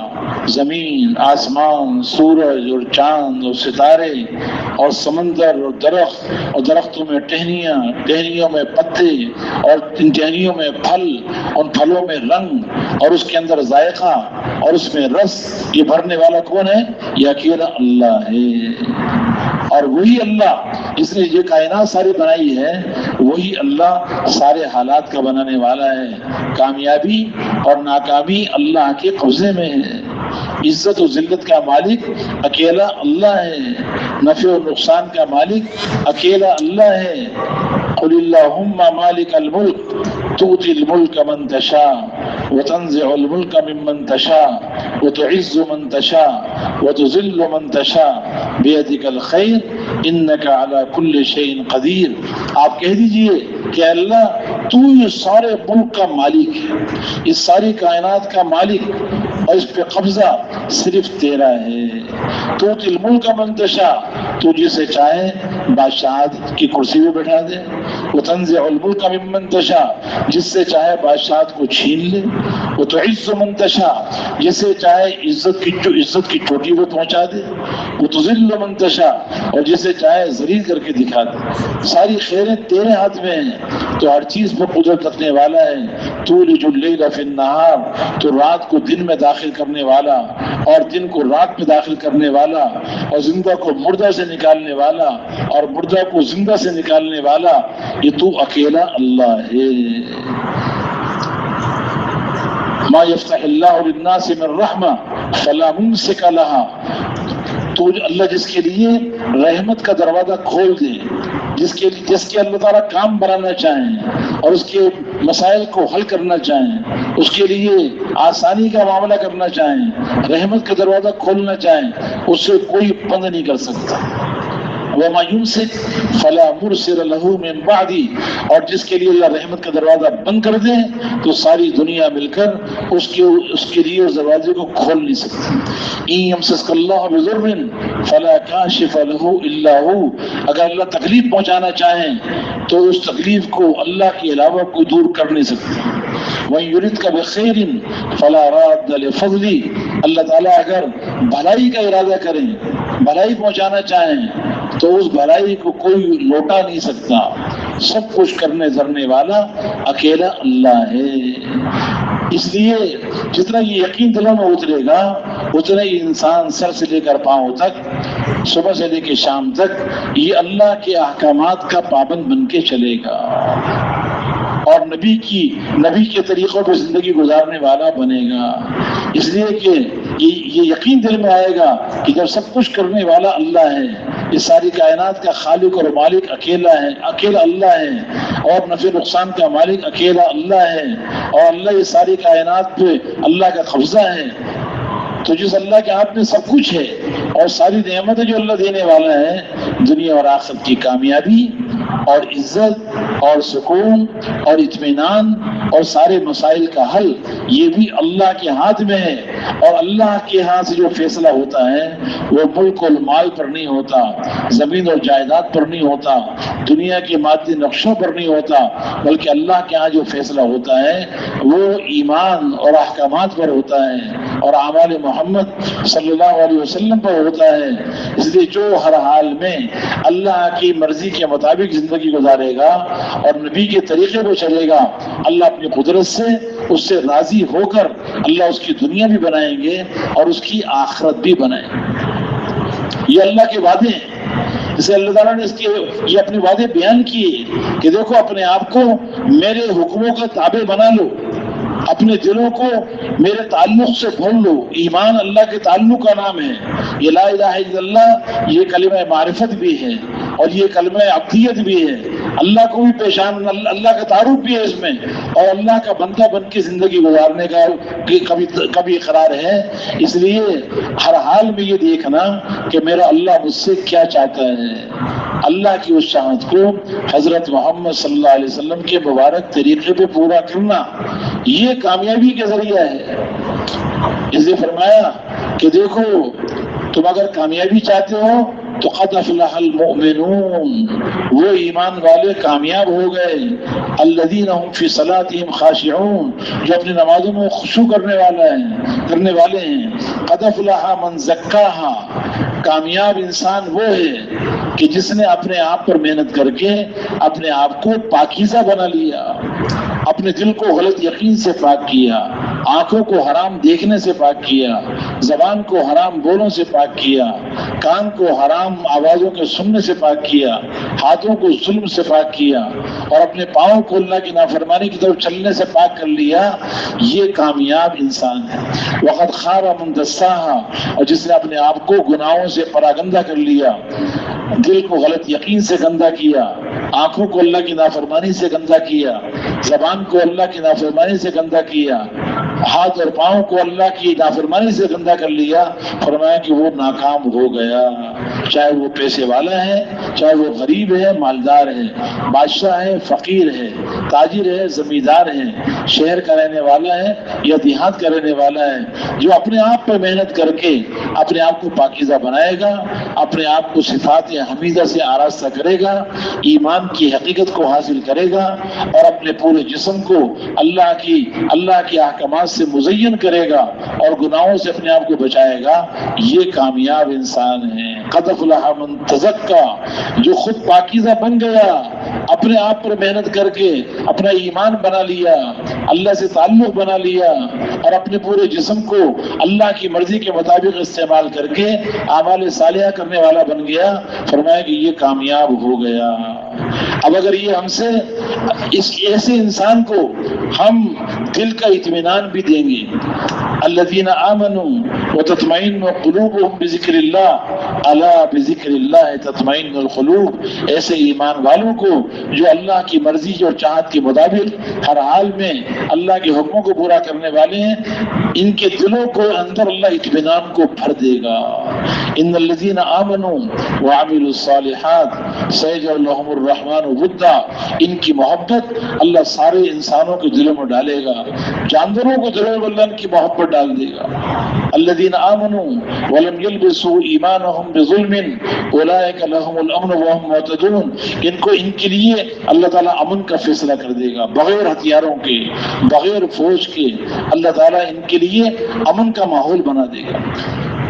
زمین، آسمان، سورج اور چاند اور ستارے اور سمندر اور درخت اور درختوں میں ٹہنیاں، ٹہنیوں میں پتے اور ان ٹہنیوں میں پھل، ان پھلوں میں رنگ اور اس کے اندر ذائقہ اور اس میں رس، یہ بھرنے والا کون ہے؟ یہ اکیلا اللہ ہے. اور وہی اللہ جس نے یہ کائنات ساری بنائی ہے وہی اللہ سارے حالات کا بنانے والا ہے. کامیابی اور ناکامی اللہ کے قبضے میں ہے. عزت و ذلت کا مالک اکیلا اللہ ہے. نفع و نقصان کا مالک اکیلا اللہ ہے. قل اللہم مالک الملک تؤتی الملک من تشاء وتنزع الملک ممن تشاء وتعز من تشاء وتذل من تشاء بیدک الخیر انک علی کل شیء قدیر. آپ کہہ دیجئے کہ اللہ تو یہ سارے ملک کا مالک ہے، اس ساری کائنات کا مالک، اور اس پہ قبضہ صرف تیرا ہے. تو الملک من تشاء، تو جسے چاہے بادشاہت کی کرسی پہ بٹھا دے. وتنزع الملک ممن تشاء، جس سے چاہے بادشاہت کو چھین لے. وتعز من تشاء، جسے چاہے عزت کی چوٹی پہ پہنچا دے. وتذل من تشاء، اور جسے چاہے ذلیل کر کے دکھا دے. ساری خیریں تیرے ہاتھ میں ہیں، تو ہر چیز پر قدرت رکھنے والا ہے. تولج اللیل فی النہار، تو رات کو دن میں داخل کرنے والا اور دن کو رات میں داخل کرنے والا اور زندہ کو مردہ سے نکالنے والا اور مردہ کو زندہ سے نکالنے والا، یہ تو اکیلا اللہ ہے. ما یفتح اللہ للناس من رحمہ فلا ممسک لها، تو اللہ جس کے لیے رحمت کا دروازہ کھول دے، جس کے اللہ تعالیٰ کام بنانا چاہیں اور اس کے مسائل کو حل کرنا چاہیں، اس کے لیے آسانی کا معاملہ کرنا چاہیں، رحمت کا دروازہ کھولنا چاہیں، اس سے کوئی بند نہیں کر سکتا. وما يمسك فلا مرسل له من بعدی، اور جس کے لیے اللہ رحمت کا دروازہ بند کر دے تو ساری دنیا مل کر اس کے لیے اس دروازے کو کھول نہیں سکتی. ان يمسسك الله بضر فلا كاشف له الا هو، اگر اللہ تکلیف پہنچانا چاہیں تو اس تکلیف کو اللہ کے علاوہ کوئی دور کر نہیں سکتا. وَإِن يُرِدْكَ بِخَيْرٍ فَلَا رَادَّ لِفَضْلِهِ، اللہ تعالیٰ اگر بھلائی کا ارادہ کریں، بھلائی پہنچانا چاہیں تو اس بھلائی کو کوئی لوٹا نہیں سکتا. سب کچھ کرنے دھرنے والا اکیلا اللہ ہے. اس لیے جتنا یہ یقین دلوں میں اترے گا اتنا ہی انسان سر سے لے کر پاؤں تک، صبح سے لے کے شام تک یہ اللہ کے احکامات کا پابند بن کے چلے گا اور نبی کے طریقوں پہ زندگی گزارنے والا بنے گا. اس لیے کہ یہ یقین دل میں آئے گا کہ جب سب کچھ کرنے والا اللہ ہے، یہ ساری کائنات کا خالق اور مالک اکیلا ہے، اکیلا اللہ ہے، اور نفع نقصان کا مالک اکیلا اللہ ہے، اور اللہ یہ ساری کائنات پہ اللہ کا قبضہ ہے. تو جس اللہ کے ہاتھ میں سب کچھ ہے اور ساری نعمتیں جو اللہ دینے والا ہے، دنیا اور آخرت کی کامیابی اور عزت اور سکون اور اطمینان اور سارے مسائل کا حل یہ بھی اللہ کے ہاتھ میں ہے. اور اللہ کے ہاتھ سے جو فیصلہ ہوتا ہے وہ ملک اور مال پر نہیں ہوتا, زمین اور جائیداد پر نہیں ہوتا, دنیا کے مادی نقشوں پر نہیں ہوتا, بلکہ اللہ کے ہاں جو فیصلہ ہوتا ہے وہ ایمان اور احکامات پر ہوتا ہے اور اعمال محمد صلی اللہ علیہ وسلم پر ہوتا ہے. اس لیے جو ہر حال میں اللہ کی مرضی کے مطابق زندگی گزارے گا اور نبی کے طریقے پہ چلے گا, اللہ اپنی قدرت سے اس سے راضی ہو کر اللہ اس کی دنیا بھی بنائیں گے اور اس کی آخرت بھی بنائیں گے. یہ اللہ کے وعدے ہیں. اسے اللہ تعالیٰ نے یہ اپنے وعدے بیان کیے کہ دیکھو اپنے آپ کو میرے حکموں کا تابع بنا لو, اپنے دلوں کو میرے تعلق سے بھر لو. ایمان اللہ کے تعلق کا نام ہے. یہ لا الہ الا اللہ یہ کلمہ معرفت بھی ہے اور یہ کلمہ عبدیت بھی ہے. اللہ کو بھی پہچان, اللہ کا تعارف بھی ہے اس میں, اور اللہ کا بندہ بن کے زندگی گزارنے کا کبھی اقرار ہے. اس لیے ہر حال میں یہ دیکھنا کہ میرا اللہ مجھ سے کیا چاہتا ہے. اللہ کی اس چاہت کو حضرت محمد صلی اللہ علیہ وسلم کے مبارک طریقے پہ پورا کرنا یہ کامیابی کا ذریعہ ہے. اس لیے فرمایا کہ دیکھو تم اگر کامیابی چاہتے ہو تو قد افلح المؤمنون, وہ ایمان والے کامیاب ہو گئے. الذین هم فی صلاتهم خاشعون, جو اپنی نمازوں میں خشوع کرنے والے ہیں. قد افلح من زکاها, کامیاب انسان وہ ہے کہ جس نے اپنے آپ پر محنت کر کے اپنے آپ کو پاکیزہ بنا لیا, اپنے دل کو غلط یقین سے پاک کیا, آنکھوں کو حرام دیکھنے سے پاک کیا, زبان کو حرام بولوں سے پاک کیا, کان کو حرام آوازوں کے سننے سے پاک کیا, ہاتھوں کو ظلم سے پاک کیا, اور اپنے پاؤں کو اللہ کی نافرمانی کی طرف چلنے سے پاک کر لیا. یہ کامیاب انسان ہے. وقد خاب من دساها, اور جس نے اپنے آپ کو گناہوں سے پراگندہ کر لیا, دل کو غلط یقین سے گندا کیا, آنکھوں کو اللہ کی نافرمانی سے گندا کیا, زبان کو اللہ کی نافرمانی سے گندا کیا, ہاتھ اور پاؤں کو اللہ کی نافرمانی سے گندا کر لیا. فرمایا کہ وہ ناکام ہو گیا. چاہے وہ پیسے والا ہے, چاہے وہ غریب ہے, مالدار ہے, بادشاہ ہے, فقیر ہے, تاجر ہے, زمیندار ہے, شہر کا رہنے والا ہے یا دیہات کا رہنے والا ہے, جو اپنے آپ پر محنت کر کے اپنے آپ کو پاکیزہ بنائے گا, اپنے آپ کو صفات حمیدہ سے آراستہ کرے گا, ایمان کی حقیقت کو حاصل کرے گا اور اپنے پورے جسم کو اللہ کے احکامات سے مزین کرے گا اور گناہوں سے اپنے آپ کو بچائے گا, یہ کامیاب انسان ہے. قد افلح من تزکا, جو خود پاکیزہ بن گیا, اپنے آپ پر محنت کر کے اپنا ایمان بنا لیا, اللہ سے تعلق بنا لیا اور اپنے پورے جسم کو اللہ کی مرضی کے مطابق استعمال کر کے اعمال صالحہ کرنے والا بن گیا. فرمایا کہ یہ کامیاب ہو گیا. اب اگر یہ ہم سے اس ایسے انسان کو ہم دل کا اطمینان بھی دیں گے, الذین آمنوا وتطمئن قلوبهم بذکر اللہ, الا بذکر اللہ تطمئن القلوب, ایسے ایمان والوں کو جو اللہ کی مرضی اور چاہت کے مطابق ہر حال میں اللہ کے حکموں کو پورا کرنے والے ہیں, ان کے دلوں کو اندر اللہ اطمینان کو بھر دے گا. ان الذین آمنوا وعملوا الصالحات سیجعل لهم الرحمن ودا, ان کی محبت اللہ سارے انسانوں کے دلوں میں ڈالے گا, جانوروں کو دلوں میں اللہ کی محبت ڈال دے گا. الذین آمنوا ولم يلبسوا ایمانهم بظلم اولئک لهم الامن وهم مهتدون, ان کے لیے اللہ تعالیٰ امن کا فیصلہ کر دے گا, بغیر ہتھیاروں کے, بغیر فوج کے اللہ تعالیٰ ان کے لیے امن کا ماحول بنا دے گا.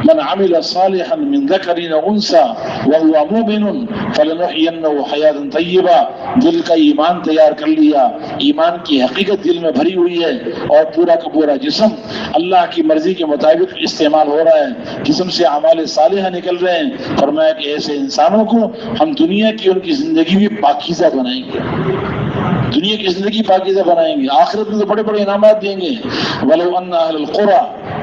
من عمل صالحا من ذکر او انثى وهو مؤمن فلنحيينه حیاة طیبہ, دل کا ایمان تیار کر لیا, ایمان کی حقیقت دل میں بھری ہوئی ہے اور پورا کا پورا جسم اللہ کی مرضی کے مطابق استعمال ہو رہا ہے, جسم سے اعمال صالحہ نکل رہے ہیں. فرمایا کہ ایسے انسانوں کو ہم دنیا کی ان کی زندگی بھی پاکیزہ بنائیں گے, دنیا کی زندگی پاکیزہ بنائیں گے, آخرت میں تو بڑے بڑے انعامات دیں گے. وَلَوْ أَنَّ أَهْلَ الْقُرَىٰ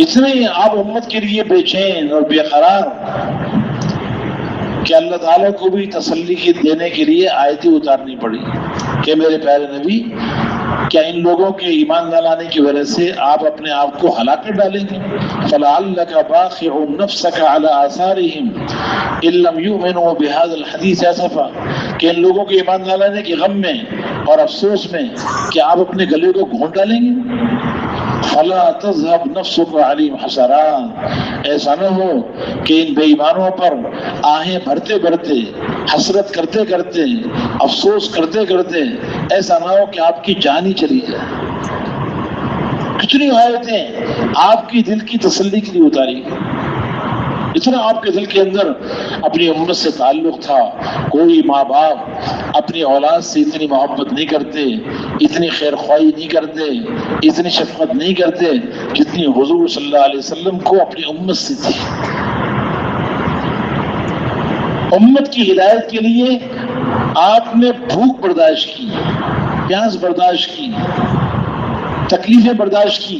اتنے آپ امت کے لیے بے چین اور بے قرار کہ اللہ تعالیٰ کو بھی تسلی دینے کے لیے آیتیں اتارنی پڑی کہ میرے پیارے نبی کیا ان لوگوں کے ایمان نہ لانے کی وجہ سے آپ اپنے آپ کو ہلاک کر ڈالیں گے؟ فَلَعَلَّكَ بَاخِعٌ نَفْسَكَ عَلَىٰ آثَارِهِمْ إِن لَّمْ يُؤْمِنُوا بِهَٰذَا الْحَدِيثِ أَسَفًا کہ ان لوگوں کے ایمان نہ لانے کے غم میں اور افسوس میں کہ آپ اپنے گلے کو گھونٹ ڈالیں گے؟ فَلَا تَذْهَبْ نَفْسُكَ عَلَيْهِمْ حَسَرَاتٍ ایسا نہ ہو کہ ان بے ایمانوں پر آہیں بھرتے بھرتے، حسرت کرتے کرتے، افسوس کرتے کرتے ایسا نہ ہو کہ آپ کی جان ہی چلی جائے۔ کتنی آیتیں آپ کی دل کی تسلی کے لیے اتاری گئی، اتنا آپ کے دل کے اندر اپنی امت سے تعلق تھا۔ کوئی ماں باپ اپنی اولاد سے اتنی محبت نہیں کرتے، اتنی خیر خواہی نہیں کرتے، اتنی شفقت نہیں کرتے جتنی حضور صلی اللہ علیہ وسلم کو اپنی امت سے تھی۔ امت کی ہدایت کے لیے آپ نے بھوک برداشت کی، پیاس برداشت کی، تکلیفیں برداشت کی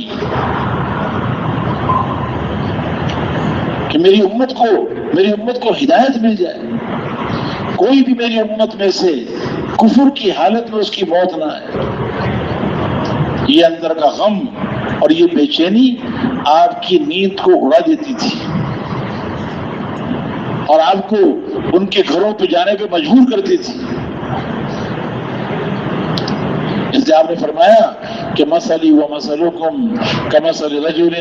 کہ میری امت کو ہدایت مل جائے، کوئی بھی میری امت میں سے کفر کی حالت میں اس کی موت نہ آئے۔ یہ اندر کا غم اور یہ بے چینی آپ کی نیند کو اڑا دیتی تھی اور آپ کو ان کے گھروں پہ جانے پہ مجبور کرتی تھی۔ اس لیے آپ نے فرمایا کہ مثلی و مثلکم کمثل رجل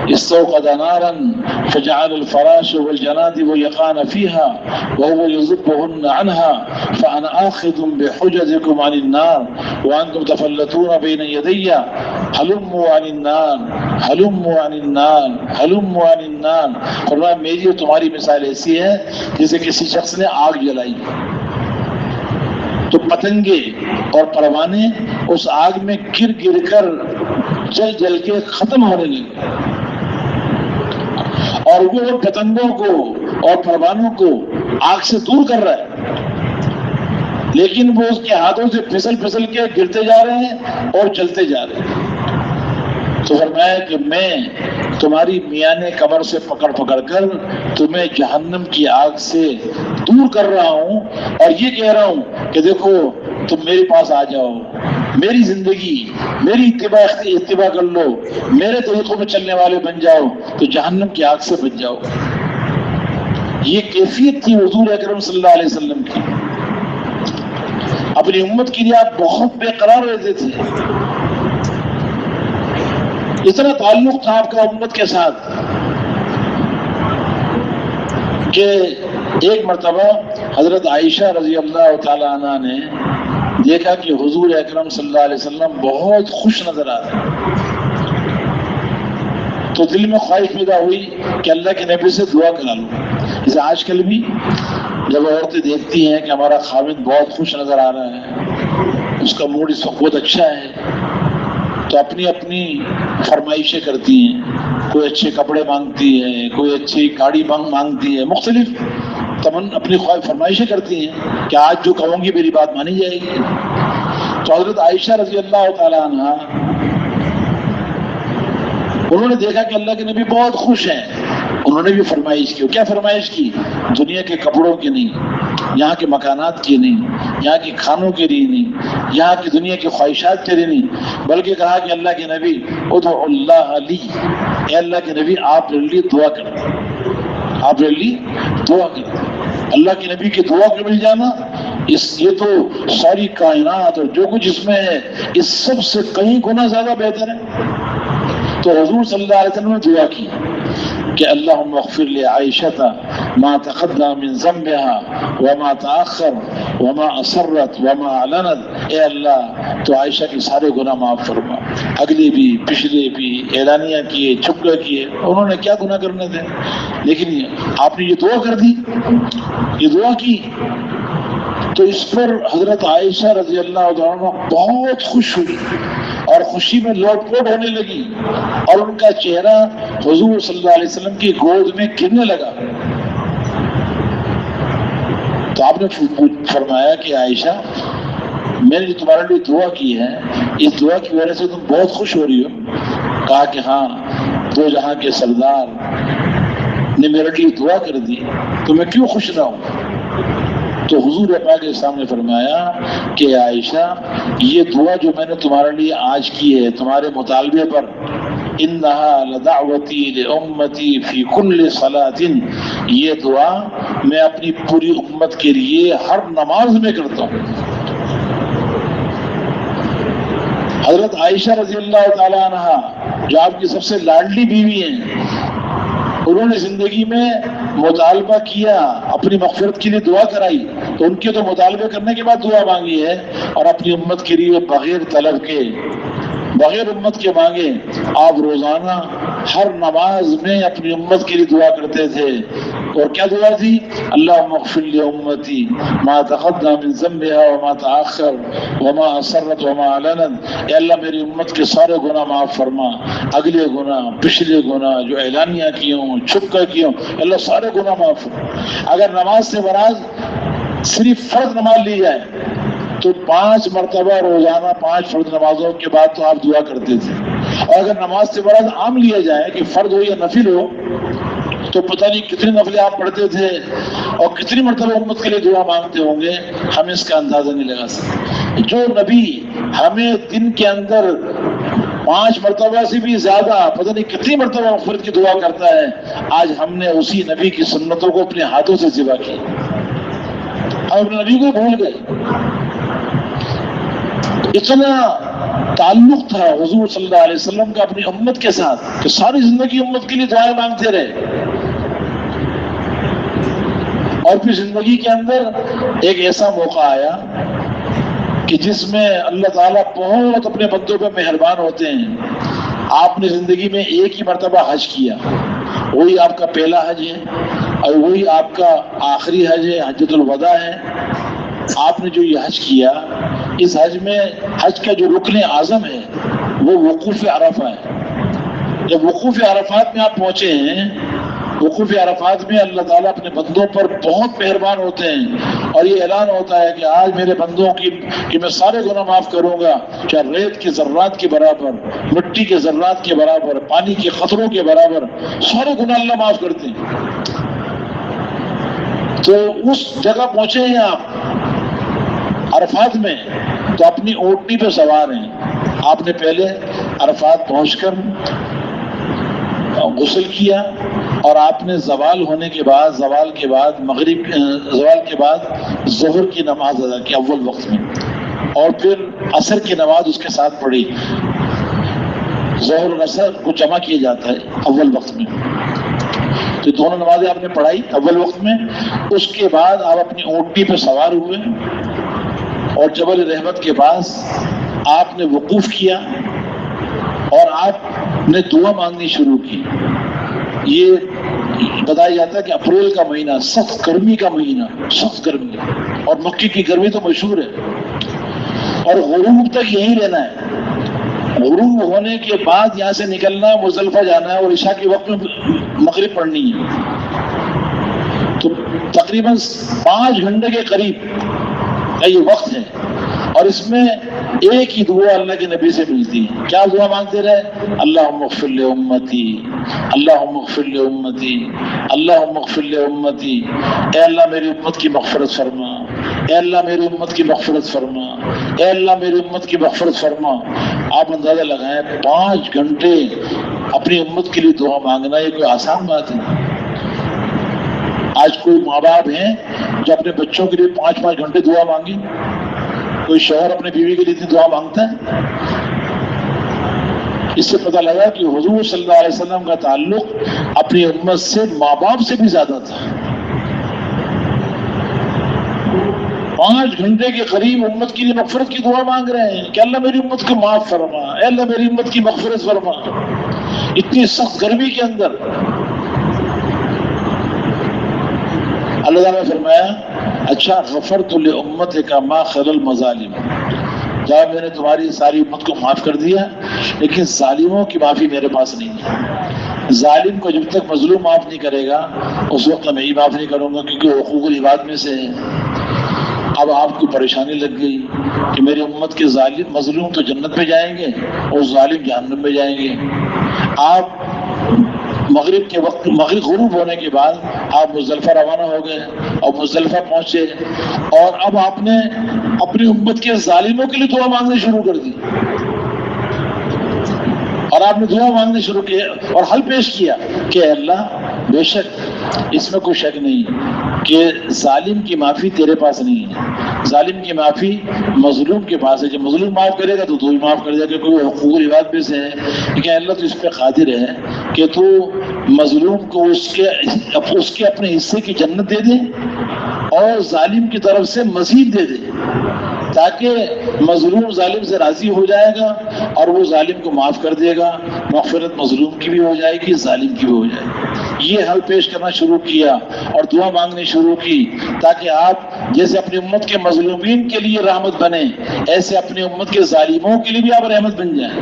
استوقد نارا فجعل الفراش والجنادب يقعن فيها وهو يذبهن عنها فانا آخذ بحجزكم عن النار وانتم تفلتون بين يدي هلموا عن النار هلموا عن النار هلموا عن النار۔ فرمایا میری اور تمہاری مثال ایسی ہے جیسے کسی شخص نے آگ جلائی تو پتنگے اور پروانے اس آگ میں گر گر کر جل جل کے ختم ہونے لگے، اور وہ پتنگوں کو اور پروانوں کو آگ سے دور کر رہا ہے، لیکن وہ اس کے ہاتھوں سے پھسل پھسل کے گرتے جا رہے ہیں اور جلتے جا رہے ہیں۔ تو فرمایا کہ میں تمہاری میانے کمر سے پکڑ پکڑ کر تمہیں جہنم کی آگ سے دور کر رہا ہوں، اور یہ کہہ رہا ہوں کہ دیکھو تم میرے پاس آ جاؤ، میری زندگی، میری اتباع کر لو، میرے طریقوں میں چلنے والے بن جاؤ تو جہنم کی آگ سے بچ جاؤ۔ یہ کیفیت تھی حضور اکرم صلی اللہ علیہ وسلم کی۔ اپنی امت کے لیے آپ بہت بے قرار رہتے تھے، اتنا تعلق تھا آپ کا امت کے ساتھ کہ ایک مرتبہ حضرت عائشہ رضی اللہ تعالی عنہ نے دیکھا کہ حضور اکرم صلی اللہ علیہ وسلم بہت خوش نظر آ رہے ہیں، تو دل میں خواہش پیدا ہوئی کہ اللہ کے نبی سے دعا کرا لوں۔ جیسے آج کل بھی جب عورتیں دیکھتی ہیں کہ ہمارا خاوند بہت خوش نظر آ رہا ہے، اس کا موڈ اس وقت بہت اچھا ہے، تو اپنی اپنی فرمائشیں کرتی ہیں، کوئی اچھے کپڑے مانگتی ہے، کوئی اچھی گاڑی مانگتی ہے، مختلف اپنی فرمائشیں کرتی ہیں کہ آج جو کہوں گی میری بات مانی جائے گی۔ تو حضرت عائشہ رضی اللہ تعالی عنہ انہوں نے دیکھا کہ اللہ کے نبی بہت خوش ہیں، انہوں نے بھی فرمائش کی۔ کیا فرمائش کی؟ دنیا کے کپڑوں کی نہیں، یہاں کے مکانات کی نہیں، یہاں کے کھانوں کے لیے نہیں، یہاں کی دنیا کی خواہشات کے لیے نہیں، بلکہ کہا کہ اللہ کے نبی ادعو اللہ لی، اے اللہ کے نبی آپ میرے لیے دعا کریں، آپ میرے لیے دعا کریں۔ اللہ کے نبی کی دعا کو مل جانا یہ تو ساری کائنات اور جو کچھ اس میں ہے اس سب سے کہیں گنا زیادہ بہتر ہے۔ تو حضور صلی اللہ علیہ وسلم نے دعا کی کہ اللہم اغفر لعائشۃ ما تقدم من ذنبها وما تأخر وما اسرت وما اعلنت۔ اے اللہ تو عائشہ کے سارے گناہ معاف فرما، اگلے بھی پچھلے بھی، اعلانیہ کیے، چھپ کر کیے، انہوں نے کیا گناہ کرنے تھے، لیکن آپ نے یہ دعا کر دی، یہ دعا کی۔ تو اس پر حضرت عائشہ رضی اللہ عنہ بہت خوش ہوئی اور خوشی میں لوٹ پوٹ ہونے لگی، اور ان کا چہرہ حضور صلی اللہ علیہ وسلم کی گود میں گرنے لگا۔ تو آپ نے فرمایا کہ عائشہ میں نے جو تمہارے لیے دعا کی ہے، اس دعا کی وجہ سے تم بہت خوش ہو رہی ہو؟ کہا کہ ہاں، دو جہاں کے سردار نے میرے لیے دعا کر دی تو میں کیوں خوش نہ ہوں؟ تو حضور پاک کے سامنے فرمایا کہ عائشہ، یہ دعا جو میں نے تمہارے لیے آج کی ہے تمہارے مطالبے پر، انہا لدعوتی لامتی فی کل صلاۃ، یہ دعا میں اپنی پوری امت کے لیے ہر نماز میں کرتا ہوں۔ حضرت عائشہ رضی اللہ تعالی عنہا جو آپ کی سب سے لاڈلی بیوی ہیں، انہوں نے زندگی میں مطالبہ کیا، اپنی مغفرت کے لیے دعا کرائی، تو ان کے تو مطالبے کرنے کے بعد دعا مانگی ہے، اور اپنی امت کے لیے بغیر طلب کے، بغیر امت کے مانگے آپ روزانہ ہر نماز میں اپنی امت کے لیے دعا کرتے تھے۔ اور کیا دعا تھی؟ اللہم اغفر لامتی ما تقدم من ذنبها وما تاخر وما اسرت وما اعلنت، اے اللہ میری امت کے سارے گناہ معاف فرما، اگلے گناہ، پچھلے گناہ جو اعلانیہ کیے ہوں، چھپ کر کیے ہوں، اللہ سارے گناہ معاف فرما۔ اگر نماز سے مراد صرف فرض نماز لی جائے تو 5 مرتبہ روزانہ 5 فرض نمازوں کے بعد تو آپ دعا کرتے تھے، اور اگر نماز سے مراد عام لیا جائے کہ فرض ہو یا نفل ہو تو پتہ نہیں کتنے نفلیں آپ پڑھتے تھے اور کتنی مرتبہ امت کے لیے دعا مانگتے ہوں گے، ہم اس کا اندازہ نہیں لگا سکتے۔ جو نبی ہمیں دن کے اندر 5 مرتبہ سے بھی زیادہ پتہ نہیں کتنی مرتبہ مغفرت کی دعا کرتا ہے، آج ہم نے اسی نبی کی سنتوں کو اپنے ہاتھوں سے ذبح کیا، ہم اپنے نبی کو بھول گئے۔ اتنا تعلق تھا حضور صلی اللہ علیہ وسلم کا اپنی امت کے ساتھ کہ ساری زندگی امت کے لیے دعائیں مانگتے رہے، اور پھر زندگی کے اندر ایک ایسا موقع آیا کہ جس میں اللہ تعالیٰ بہت اپنے بندوں پہ مہربان ہوتے ہیں۔ آپ نے زندگی میں ایک ہی مرتبہ حج کیا، وہی آپ کا پہلا حج ہے اور وہی آپ کا آخری حج ہے، حجۃ الوداع ہے۔ آپ نے جو یہ حج کیا، اس حج میں حج کا جو رکن اعظم ہے وہ وقوف عرفہ ہے۔ جب وقوف عرفات میں آپ پہنچے ہیں، وقوف عرفات میں اللہ تعالیٰ اپنے بندوں پر بہت مہربان ہوتے ہیں، اور یہ اعلان ہوتا ہے کہ آج میرے بندوں کی کہ میں سارے گناہ معاف کروں گا، چاہے ریت کے ذرات کے برابر، مٹی کے ذرات کے برابر، پانی کے قطروں کے برابر، سارے گناہ اللہ معاف کرتے ہیں۔ تو اس جگہ پہنچے ہیں آپ عرفات میں، تو اپنی اونٹنی پہ سوار ہیں۔ آپ نے پہلے عرفات پہنچ کر غسل کیا، اور آپ نے زوال کے بعد ظہر کی نماز ادا کی اول وقت میں، اور پھر عصر کی نماز اس کے ساتھ پڑھی۔ ظہر اور عصر کو جمع کیا جاتا ہے اول وقت میں، تو دونوں نمازیں آپ نے پڑھائی اول وقت میں۔ اس کے بعد آپ اپنی اونٹنی پہ سوار ہوئے اور جبل رحمت کے پاس آپ نے وقوف کیا، اور آپ نے دعا مانگنی شروع کی۔ یہ بتایا جاتا ہے کہ اپریل کا مہینہ، سخت گرمی کا مہینہ، سخت گرمی، اور مکے کی گرمی تو مشہور ہے، اور غروب تک یہیں رہنا ہے۔ غروب ہونے کے بعد یہاں سے نکلنا ہے، مزدلفہ جانا ہے، اور عشاء کے وقت میں مغرب پڑھنی ہے۔ تو تقریباً 5 گھنٹے کے قریب کا یہ وقت ہے، اور اس میں ایک ہی دعا اللہ کے نبی سے ملتی ہے۔ کیا دعا مانگتے رہے؟ اللہم اغفر لامتی، اللہم اغفر لامتی، اللہم اغفر لامتی، اے اللہ میری امت کی مغفرت فرما، اے اللہ میری امت کی مغفرت فرما، اے اللہ میری امت کی مغفرت فرما۔ آپ اندازہ لگائیں 5 گھنٹے اپنی امت کے لیے دعا مانگنا، یہ کوئی آسان بات ہے؟ آج کوئی ماں باپ ہیں جو اپنے بچوں کے لیے 5 گھنٹے دعا مانگیں؟ کوئی شوہر اپنے بیوی کے لیے اتنی دعا مانگتا ہے؟ اس سے پتہ لگا کہ حضور صلی اللہ علیہ وسلم کا تعلق اپنی امت سے ماں باپ سے بھی زیادہ تھا۔ 5 گھنٹے کے قریب امت کے لیے مغفرت کی دعا مانگ رہے ہیں کہ اللہ میری امت کو معاف فرما، اے اللہ میری امت کی مغفرت فرما، اتنی سخت گرمی کے اندر۔ اللہ تعالیٰ نے فرمایا اچھا غفرت لامتک ما خلا المظالم، جب میں نے تمہاری ساری امت کو معاف کر دیا، لیکن ظالموں کی معافی میرے پاس نہیں ہے۔ ظالم کو جب تک مظلوم معاف نہیں کرے گا اس وقت میں ہی معاف نہیں کروں گا، کیونکہ حقوق العباد میں سے ہے۔ اب آپ کو پریشانی لگ گئی کہ میری امت کے ظالم مظلوم تو جنت میں جائیں گے اور ظالم جہنم میں جائیں گے۔ آپ مغرب کے وقت مغرب غروب ہونے کے بعد آپ مزدلفہ روانہ ہو گئے اور مزدلفہ پہنچے، اور اب آپ نے اپنی امت کے ظالموں کے لیے دعا مانگنے شروع کر دی، اور آپ نے دعا مانگنے شروع کیے اور حل پیش کیا کہ اے اللہ بے شک اس میں کوئی شک نہیں کہ ظالم کی معافی تیرے پاس نہیں ہے، ظالم کی معافی مظلوم کے پاس ہے، جب مظلوم معاف کرے گا تو تو بھی معاف کر دے گا، کہ کوئی حقوق العباد میں سے ہے، لیکن اللہ تو اس پہ قادر ہے کہ تو مظلوم کو اس کے اپنے حصے کی جنت دے دے اور ظالم کی طرف سے مزید دے دے، تاکہ مظلوم ظالم سے راضی ہو جائے گا اور وہ ظالم کو معاف کر دے گا، مغفرت مظلوم کی بھی ہو جائے گی، ظالم کی بھی ہو جائے گی۔ یہ حل پیش کرنا شروع کیا اور دعا مانگنی شروع کی، تاکہ آپ جیسے اپنی امت کے مظلومین کے لیے رحمت بنے، ایسے اپنی امت کے ظالموں کے لیے بھی آپ رحمت بن جائیں۔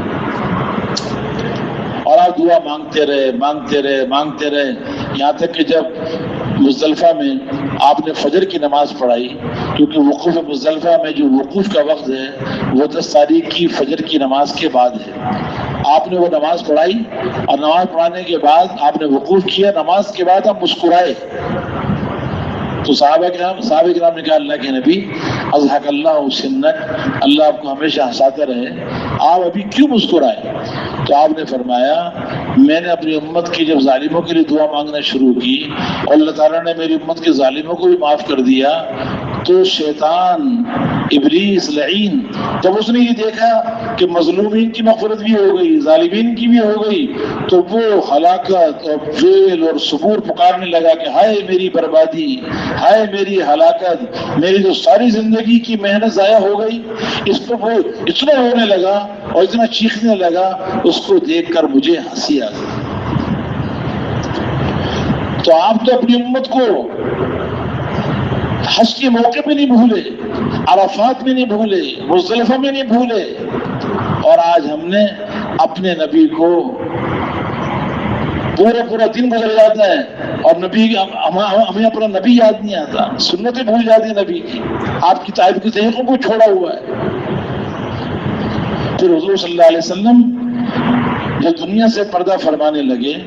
اور آپ دعا مانگتے رہے یہاں تک کہ جب مزدلفہ میں آپ نے فجر کی نماز پڑھائی، کیونکہ وقوف مزدلفہ میں جو وقوف کا وقت ہے وہ 10 تاریخ کی فجر کی نماز کے بعد ہے، آپ نے وہ نماز پڑھائی اور نماز پڑھانے کے بعد آپ نے وقوف کیا، نماز کے بعد آپ مسکرائے تو صحابہ کرام نے کہا اللہ کے نبی اضحک اللہ سنک، اللہ آپ کو ہمیشہ ہنساتے رہے، آپ ابھی کیوں مسکرائے؟ تو آپ نے فرمایا میں نے اپنی امت کی جب ظالموں کے لیے دعا مانگنا شروع کی اور اللہ تعالیٰ نے میری امت کے ظالموں کو بھی معاف کر دیا، تو شیطان ابلیس لعین جب اس نے یہ دیکھا کہ مظلومین کی مغفرت بھی ہو گئی، ظالمین کی بھی ہو گئی، تو وہ ہلاکت اور ویل اور ثبور پکارنے لگا کہ ہائے میری بربادی، ہائے میری ہلاکت، میری جو ساری زندگی کی محنت ضائع ہو گئی۔ اس پر وہ اتنا رونے لگا اور اتنا چیخنے لگا، اس کو دیکھ کر مجھے ہنسی آ گئی۔ تو آپ تو اپنی امت کو حج کے موقع پہ نہیں بھولے، عرفات میں نہیں بھولے، مزدلفہ میں نہیں بھولے، اور آج ہم نے اپنے نبی کو پورا دن گزر جاتا ہے اور نبی ہمیں اپنا نبی یاد نہیں آتا، سنتیں بھول جاتی ہیں نبی کی، آپ کی تعریف کے طریقوں کو چھوڑا ہوا ہے۔ پھر حضور صلی اللہ علیہ وسلم جب دنیا سے پردہ فرمانے لگے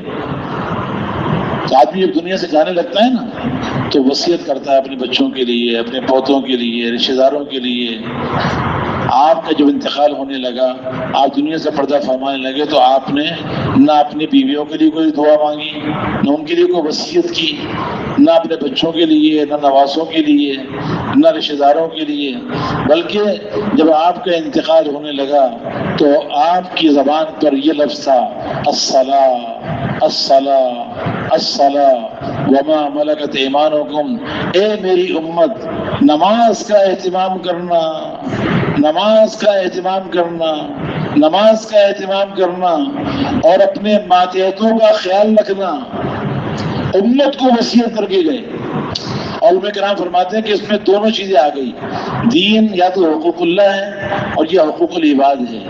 تو آدمی جب دنیا سے جانے لگتا ہے نا تو وصیت کرتا ہے اپنے بچوں کے لیے، اپنے پوتوں کے لیے، رشتہ داروں کے لیے۔ آپ کا جب انتقال ہونے لگا، آپ دنیا سے پردہ فرمانے لگے، تو آپ نے نہ اپنی بیویوں کے لیے کوئی دعا مانگی، نہ ان کے لیے کوئی وصیت کی، نہ اپنے بچوں کے لیے، نہ نواسوں کے لیے، نہ رشتہ داروں کے لیے، بلکہ جب آپ کا انتقال ہونے لگا تو آپ کی زبان پر یہ لفظ تھا الصلاۃ الصلاۃ الصلاۃ وما ملکت ایمانکم، اے میری امت نماز کا اہتمام کرنا، نماز کا اہتمام کرنا، نماز کا اہتمام کرنا، اور اپنے ماتحتوں کا خیال رکھنا۔ امت کو وصیت کر کے گئے، اور علماء کرام فرماتے ہیں کہ اس میں دونوں چیزیں آ گئی، دین یا تو حقوق اللہ ہے اور یہ حقوق العباد ہے،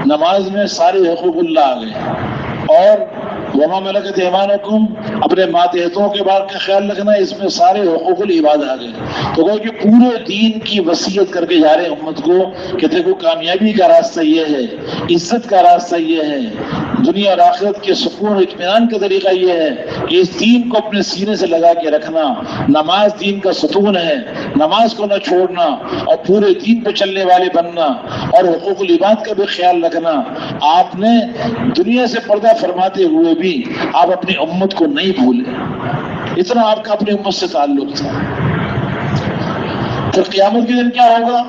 نماز میں سارے حقوق اللہ آ گئے، اور وما ملکت ایمانکم اپنے ماتحتوں کے بارے کا خیال رکھنا، اس میں سارے حقوق العباد آ گئے۔ تو کہ پورے دین کی وصیت کر کے جا رہے ہیں امت کو کہ دیکھو کامیابی کا راستہ یہ ہے، عزت کا راستہ یہ ہے، دنیا اور آخرت کے سکون اور اطمینان کا طریقہ یہ ہے کہ اس دین کو اپنے سینے سے لگا کے رکھنا، نماز دین کا ستون ہے، نماز کو نہ چھوڑنا اور پورے دین پہ چلنے والے بننا، اور حقوق العباد کا بھی خیال رکھنا۔ آپ نے دنیا سے پردہ فرماتے ہوئے بھی آپ اپنی امت کو نہیں بھولے، اتنا آپ کا اپنی امت سے تعلق تھا۔ پھر قیامت کے دن کیا ہوگا؟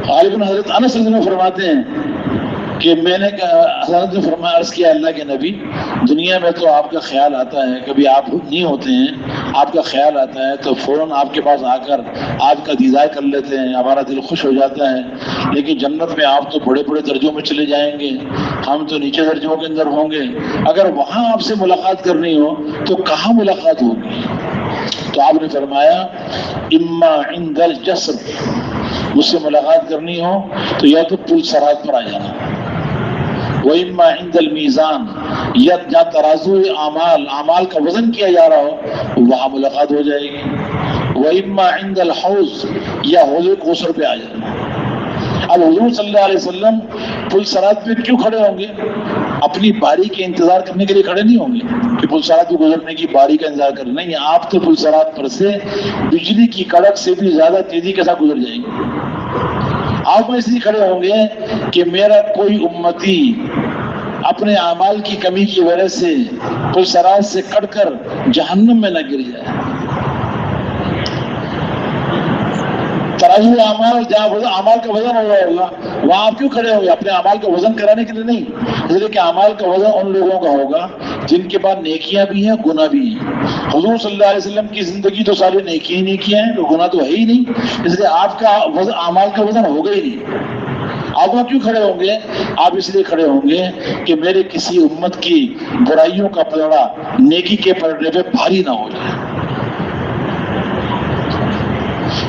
غالباً حضرت انس رضی اللہ عنہ فرماتے ہیں کہ میں نے حضرت نے فرمایا، عرض کیا اللہ کے نبی، دنیا میں تو آپ کا خیال آتا ہے، کبھی آپ نہیں ہوتے ہیں، آپ کا خیال آتا ہے تو فوراً آپ کے پاس آ کر آپ کا دیدار کر لیتے ہیں، ہمارا دل خوش ہو جاتا ہے، لیکن جنت میں آپ تو بڑے بڑے درجوں میں چلے جائیں گے، ہم تو نیچے درجوں کے اندر ہوں گے، اگر وہاں آپ سے ملاقات کرنی ہو تو کہاں ملاقات ہوگی؟ تو آپ نے فرمایا اما عند الجسر، مجھ سے ملاقات کرنی ہو تو یا تو پل صراط پر آ جانا، وَإِمَّا عِنْدَ الْمِيزَانِ، یا جہاں ترازو اعمال کا وزن کیا جا رہا ہو وہاں ملاقات ہو جائے گی، وَإِمَّا عِنْدَ الْحَوْضِ، یا حوض کوثر پہ آ جانا۔ اب حضور صلی اللہ علیہ وسلم پل صراط پہ کیوں کھڑے ہوں گے؟ اپنی باری کے انتظار کرنے کے لیے کھڑے نہیں ہوں گے کہ پل صراط پہ گزرنے کی باری کا انتظار کرنا، نہیں، آپ تو پل صراط پر سے بجلی کی کڑک سے بھی زیادہ تیزی کے ساتھ گزر جائیں گے۔ آپ اس لیے کھڑے ہوں گے کہ میرا کوئی امتی اپنے اعمال کی کمی کی وجہ سے پل صراط سے کٹ کر جہنم میں نہ گر جائے۔ ترازو اعمال جہاں اعمال کا وزن ہو رہا ہوگا وہاں آپ کیوں کھڑے ہوں گے؟ اپنے اعمال کا وزن کرانے کے لیے نہیں، اس لیے کہ اعمال کا وزن ان لوگوں کا ہوگا جن کے پاس نیکیاں بھی ہیں، گناہ بھی ہیں۔ حضور صلی اللہ علیہ وسلم کی زندگی تو ساری نیکیاں ہی نیکیاں ہیں، تو گناہ تو ہے ہی نہیں، اس لیے آپ کا اعمال کا وزن ہوگا ہی نہیں۔ آپ وہاں کیوں کھڑے ہوں گے؟ آپ اس لیے کھڑے ہوں گے کہ میرے کسی امت کی برائیوں کا پلڑا نیکی کے پلڑے پہ بھاری نہ ہو جائے۔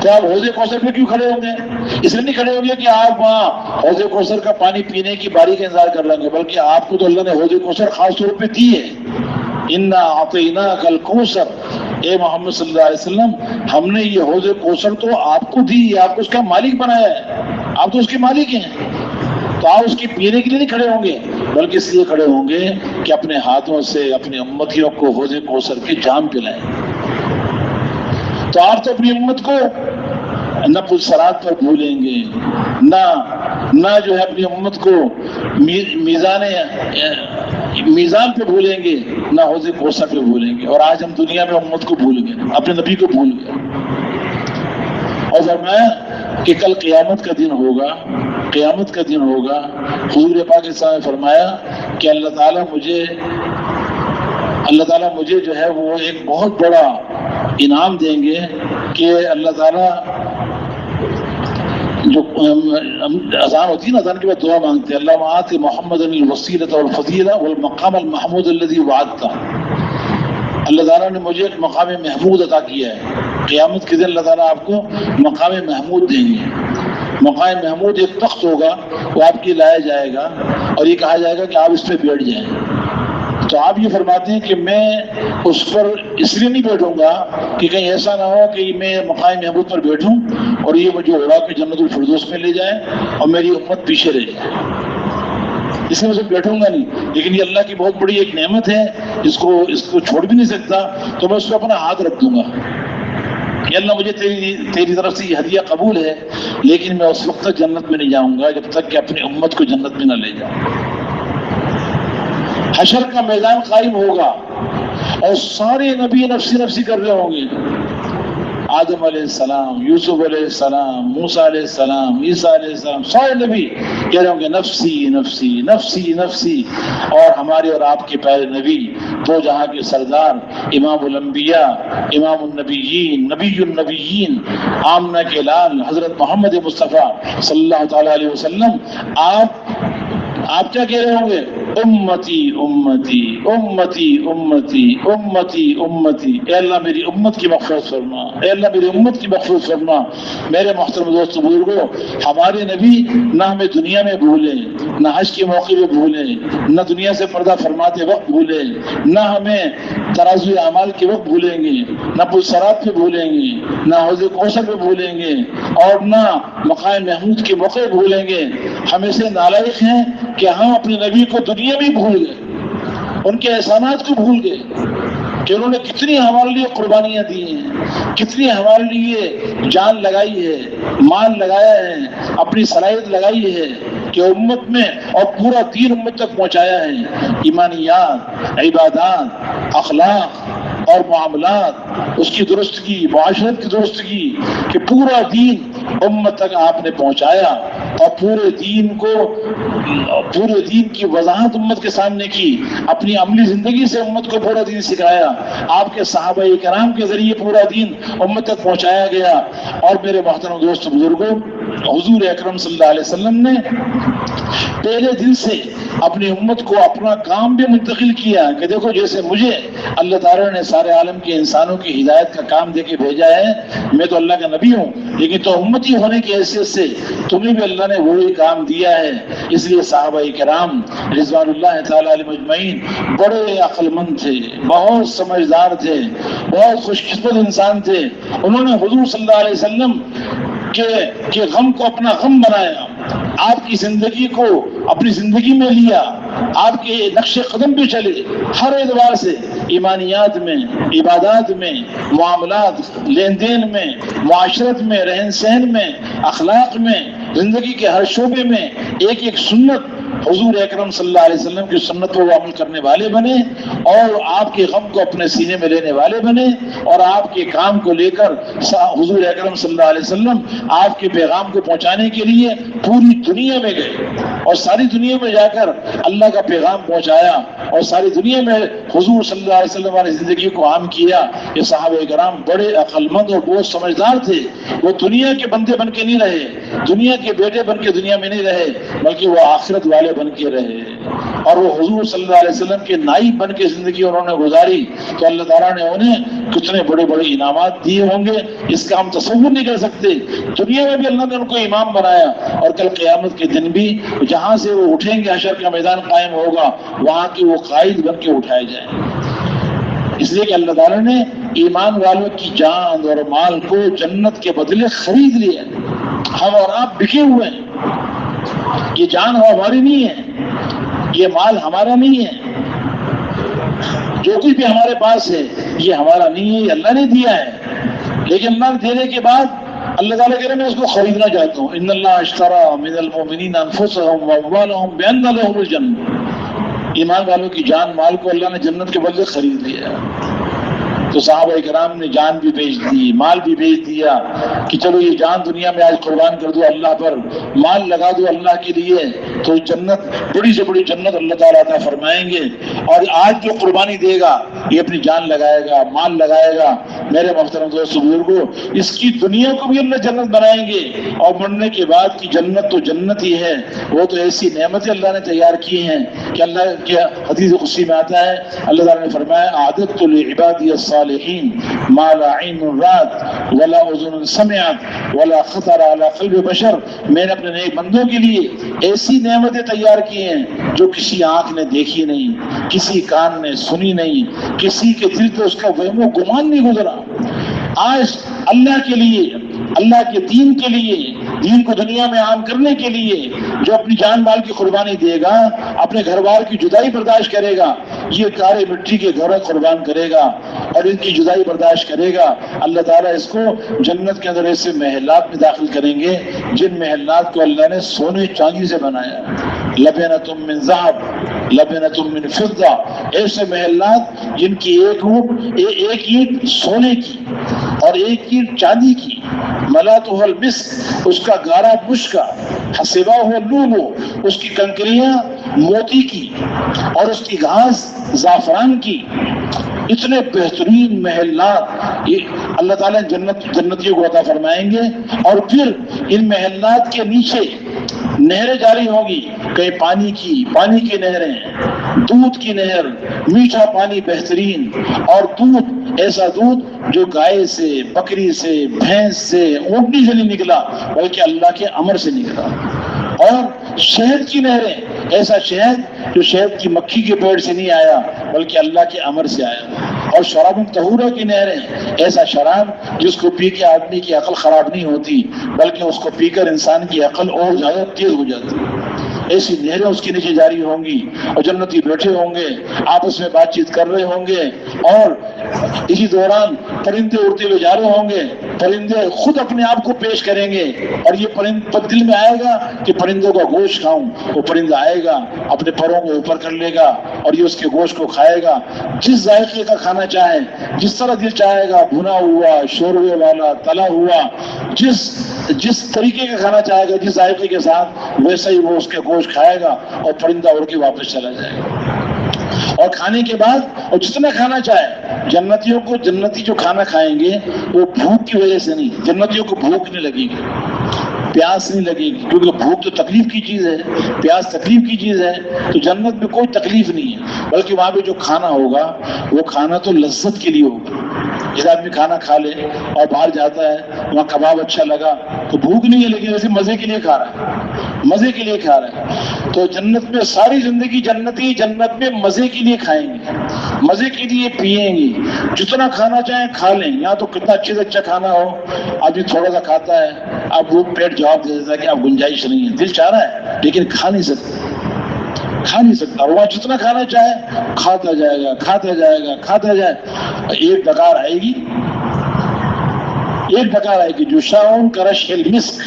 تو آپ حوض کوثر پہ کیوں کھڑے ہوں گے؟ اس لیے نہیں کھڑے ہوں گے کہ آپ وہاں حوض کوثر کا پانی پینے کی باری کا انتظار کر لیں گے، بلکہ آپ کو تو اللہ نے حوض کوثر خاص طور پہ دی ہے۔ انا اعطیناک الکوثر، اے محمد صلی اللہ علیہ وسلم، ہم نے یہ حوض کوثر تو آپ کو دی ہے، آپ کو اس کا مالک بنایا ہے، آپ تو اس کے مالک ہیں۔ تو آپ اس کی پینے کے لیے نہیں کھڑے ہوں گے، بلکہ اس لیے کھڑے ہوں گے کہ اپنے ہاتھوں سے اپنی امتیوں کو حوض کوثر کے جام پلائیں۔ تو آپ تو اپنی امت کو نہ پل صراط پر بھولیں گے، نہ جو ہے اپنی امت کو میزان پہ بھولیں گے، نہ حوض کوثر پہ بھولیں گے۔ اور آج ہم دنیا میں امت کو بھول گئے، اپنے نبی کو بھول گئے۔ اور فرمایا کہ کل قیامت کا دن ہوگا، قیامت کا دن ہوگا۔ حضور پاک صلی اللہ علیہ وسلم نے فرمایا کہ اللہ تعالیٰ مجھے جو ہے وہ ایک بہت بڑا انعام دیں گے کہ اللہ تعالیٰ جو اذان ہوتی ہے نا، اذان کے بعد دعا مانگتے ہیں، اللہم آت محمد الوسیلۃ والفضیلہ والمقام المحمود الذی وعدتہ۔ اللہ تعالیٰ نے مجھے ایک مقام محمود عطا کیا ہے، قیامت کے دن اللہ تعالیٰ آپ کو مقام محمود دیں گے۔ مقام محمود ایک تخت ہوگا، وہ آپ کی لایا جائے گا اور یہ کہا جائے گا کہ آپ اس پہ بیٹھ جائیں۔ تو آپ یہ فرماتے ہیں کہ میں اس پر اس لیے نہیں بیٹھوں گا کہ کہیں ایسا نہ ہو کہ میں مقام محمود پر بیٹھوں اور یہ مجھے اڑا کے جنت الفردوس میں لے جائے اور میری امت پیچھے رہ جائے، اس میں بیٹھوں گا نہیں۔ لیکن یہ اللہ کی بہت بڑی ایک نعمت ہے، اس کو چھوڑ بھی نہیں سکتا، تو میں اس پہ اپنا ہاتھ رکھ دوں گا کہ اللہ مجھے تیری طرف سے یہ ہدیہ قبول ہے، لیکن میں اس وقت تک جنت میں نہیں جاؤں گا جب تک کہ اپنی امت کو جنت میں نہ لے جاؤں۔ حشر کا میدان قائم ہوگا اور سارے نبی نفسی نفسی کر رہے ہوں گے، آدم علیہ السلام، یوسف علیہ السلام، موسیٰ علیہ السلام، عیسیٰ علیہ السلام، سارے نبی کہہ رہے ہوں گے نفسی نفسی نفسی نفسی۔ اور ہمارے اور آپ کے پیارے نبی، دو جہاں کے سردار، امام الانبیاء، امام النبیین، نبی النبیین، آمنہ کے لال حضرت محمد مصطفیٰ صلی اللہ تعالیٰ علیہ وسلم، آپ کیا کہہ رہے ہوں گے؟ امتی امتی امتی امتی امتی امتی، اے اللہ میری امت کی مغفرت فرما، اے اللہ میری امت کی مغفرت فرما۔ میرے محترم دوست بزرگوں، ہمارے نبی نہ ہمیں دنیا میں بھولیں، نہ حج کے موقع پہ بھولیں، نہ دنیا سے پردہ فرماتے وقت بھولیں، نہ ہمیں ترازو اعمال کے وقت بھولیں گے، نہ پل صراط پہ بھولیں گے، نہ حوض کوثر پہ بھولیں گے، اور نہ مقام محمود کے موقع بھولیں گے۔ ہم ایسے نالائق ہیں کہ ہم اپنے نبی کو دنیا میں بھول گئے، ان کے احسانات کو بھول گئے کہ انہوں نے کتنی ہمارے لیے قربانیاں دی ہیں، کتنی ہمارے لیے جان لگائی ہے، مال لگایا ہے، اپنی صلاحیت لگائی ہے کہ امت میں اور پورا دین امت تک پہنچایا ہے۔ ایمانیات، عبادات، اخلاق اور معاملات، اس کی درستگی، معاشرت کی درستگی، کہ پورا دین امت تک آپ نے پہنچایا اور پورے دین کی وضاحت امت کے سامنے کی، اپنی عملی زندگی سے امت کو پورا دین سکھایا، آپ کے صحابہ کرام کے ذریعے پورا دین امت تک پہنچایا گیا۔ اور میرے محترم دوست بزرگوں، حضور اکرم صلی اللہ علیہ وسلم نے پہلے دن سے اپنی امت کو اپنا کام بھی منتقل کیا کہ دیکھو جیسے مجھے اللہ تعالیٰ نے سارے عالم کے انسانوں کی ہدایت کا کام دے کے بھیجا ہے، میں تو اللہ کا نبی ہوں، لیکن تو امتی ہونے کی حیثیت سے تمہیں بھی اللہ نے وہی کام دیا ہے۔ اس لیے صحابہ کرام رضوان اللہ تعالیٰ علیہ مجمعین بڑے عقل مند تھے، بہت سمجھدار تھے، بہت خوش قسمت انسان تھے۔ انہوں نے حضور صلی اللہ علیہ وسلم کے غم کو اپنا غم بنایا، آپ کی زندگی کو اپنی زندگی میں لیا، آپ کے نقش قدم پہ چلے، ہر اعتبار سے، ایمانیات میں، عبادات میں، معاملات، لین دین میں، معاشرت میں، رہن سہن میں، اخلاق میں، زندگی کے ہر شعبے میں ایک ایک سنت حضور اکرم صلی اللہ علیہ وسلم کی سنت پر عمل کرنے والے بنے، اور آپ کے غم کو اپنے سینے میں لینے والے بنے، اور آپ کے کام کو لے کر حضور اکرم صلی اللہ علیہ وسلم آپ کے پیغام کو پہنچانے کے لیے پوری دنیا میں گئے، اور ساری دنیا میں جا کر اللہ کا پیغام پہنچایا، اور ساری دنیا میں حضور صلی اللہ علیہ وسلم والی زندگی کو عام کیا۔ یہ صحابہ کرام بڑے عقل مند اور بہت سمجھدار تھے، وہ دنیا کے بندے بن کے نہیں رہے، دنیا کے بیٹے بن کے دنیا میں نہیں رہے، بلکہ وہ آخرت والے بن کے رہے، اور وہ حضور صلی اللہ علیہ وسلم کے نائب بن کے زندگی انہوں نے گزاری، تو اللہ تعالیٰ نے انہیں کتنے بڑے بڑے انعامات دیے ہوں گے، اس کا ہم تصور نہیں کر سکتے۔ دنیا میں بھی اللہ نے ان کو امام بنایا، اور کل قیامت کے دن بھی جہاں سے وہ اٹھیں گے، حشر کا میدان قائم ہوگا، وہاں کے وہ قائد بن کے اٹھائے جائیں، اس لیے کہ اللہ تعالیٰ نے ایمان والوں کی جان اور مال کو جنت کے بدلے خرید لیا۔ ہم اور آپ بکے ہوئے ہیں، یہ جان ہماری نہیں ہے، یہ مال ہمارا نہیں ہے، جو کچھ بھی ہمارے پاس ہے یہ ہمارا نہیں ہے، یہ اللہ نے دیا ہے، لیکن اللہ نے دینے کے بعد اللہ تعالیٰ کہہ رہے میں اس کو خریدنا چاہتا ہوں۔ ان اللہ اشتری من المؤمنین انفسهم واموالهم بان لهم الجنہ، ایمان والوں کی جان مال کو اللہ نے جنت کے بدلے خرید لیا۔ تو صحابہ کرام نے جان بھی بیچ دی، مال بھی بیچ دیا کہ چلو یہ جان دنیا میں آج قربان کر دو اللہ پر، مال لگا دو اللہ کے لیے، تو جنت، بڑی سے بڑی جنت اللہ تعالیٰ عطا فرمائیں گے۔ اور آج جو قربانی دے گا یہ اپنی جان لگائے گا، مال لگائے گا، میرے محترم دوست بزرگوں، اس کی دنیا کو بھی اللہ جنت بنائیں گے، اور مرنے کے بعد کی جنت تو جنت ہی ہے، وہ تو ایسی نعمتیں اللہ نے تیار کی ہیں کہ اللہ کے حدیث قدسی میں آتا ہے، اللہ تعالیٰ نے فرمایا اعددت لعبادی الصالحین ما لا عین رأت ولا اذن سمعت ولا خطر علی قلب بشر، میں نے اپنے نیک بندوں کے لیے ایسی نعمتیں تیار کی ہیں جو کسی آنکھ نے دیکھی نہیں، کسی کان نے سنی نہیں، کسی کے دل پہ اس کا وہم و گمان نہیں گزرا۔ آج اللہ کے لیے، اللہ کے دین کے لیے، دین کو دنیا میں عام کرنے کے لیے جو اپنی جان مال کی قربانی دے گا، اپنے گھر بار کی جدائی برداشت کرے گا، یہ کارے مٹی کے گھر قربان کرے گا اور ان کی جدائی برداشت کرے گا، اللہ تعالیٰ اس کو جنت کے اندر ایسے محلات میں داخل کریں گے جن محلات کو اللہ نے سونے چاندی سے بنایا، لبنۃ من ذہب لبنۃ من فضہ، ایسے محلات جن کی ایک اینٹ سونے کی اور ایک اینٹ چاندی کی، ملاتہ المسک، اس کا گارا مشک کا، حسباہ اللؤلؤ، اس کی کنکریاں موتی کی، اور اس کی گھاس زعفران کی، اتنے بہترین محلات یہ اللہ تعالیٰ جنتیوں کو عطا فرمائیں گے۔ اور پھر ان محلات کے نیچے نہریں جاری ہوں گی، کہیں پانی کی نہریں، دودھ کی نہر، میٹھا پانی بہترین، اور دودھ ایسا دودھ جو گائے سے، بکری سے، بھینس سے، اونٹنی سے نہیں نکلا بلکہ اللہ کے امر سے نکلا، اور شہد کی نہریں، ایسا شہد جو شہد کی مکھی کے پیڑ سے نہیں آیا بلکہ اللہ کے امر سے آیا، اور شراب طہورہ کی نہریں، ایسا شراب جس کو پی کے آدمی کی عقل خراب نہیں ہوتی بلکہ اس کو پی کر انسان کی عقل اور زیادہ تیز ہو جاتی، ایسی نہریں اس کے نیچے جاری ہوں گی، اور جنتی بیٹھے ہوں گے، آپس میں بات چیت کر رہے ہوں گے، اور اسی دوران پرندے اڑتے ہوئے جا رہے ہوں گے، پرندے خود اپنے آپ کو پیش کریں گے، اور یہ دل میں آئے گا کہ پرندوں کا گوشت کھاؤں، وہ پرندہ آئے گا اپنے پروں کو اوپر کر لے گا اور یہ اس کے گوشت کو کھائے گا، جس ذائقے کا کھانا چاہے، جس طرح دل چاہے گا، بھنا ہوا، شوربے والا، تلا ہوا، جس طریقے کا کھانا چاہے گا، جس ذائقے کے ساتھ، ویسا ہی وہ اس کے گوشت کھائے گا، اور پرندہ اڑ کے واپس چلا جائے گا۔ اور کھانے کے بعد اور جتنا کھانا چاہے، جنتی جو کھانا کھائیں گے وہ بھوک کی وجہ سے نہیں، جنتیوں کو بھوک نہیں لگے گی، پیاس نہیں لگے گی، کیونکہ بھوک تو تکلیف کی چیز ہے، پیاس تکلیف کی چیز ہے، تو جنت میں کوئی تکلیف نہیں ہے، بلکہ وہاں پہ جو کھانا ہوگا وہ کھانا تو لذت کے لیے ہوگا۔ جس آدمی کھانا کھا لے اور باہر جاتا ہے، وہاں کباب اچھا لگا تو بھوک نہیں ہے لیکن ویسے مزے کے لیے کھا رہا ہے، مزے کے لیے کھا رہے ہیں. تو جنت میں ساری زندگی جنتی جنت میں مزے کے لیے کھائیں گے, مزے کے لیے پیئیں گے, جتنا کھانا چاہیں کھا لیں. یہاں تو کتنا اچھے سے اچھا کھانا ہو, آدمی تھوڑا سا کھاتا ہے, اب وہ پیٹ جواب دے دیتا ہے کہ اب گنجائش نہیں ہے, دل چاہ رہا ہے لیکن کھا نہیں سکتا. وہاں جتنا کھانا چاہے کھاتا جائے گا, کھاتا جائے گا, کھاتا جائے. ایک ڈکار آئے گی, ایک ڈکار آئے گی جو شاؤن کرش المسک,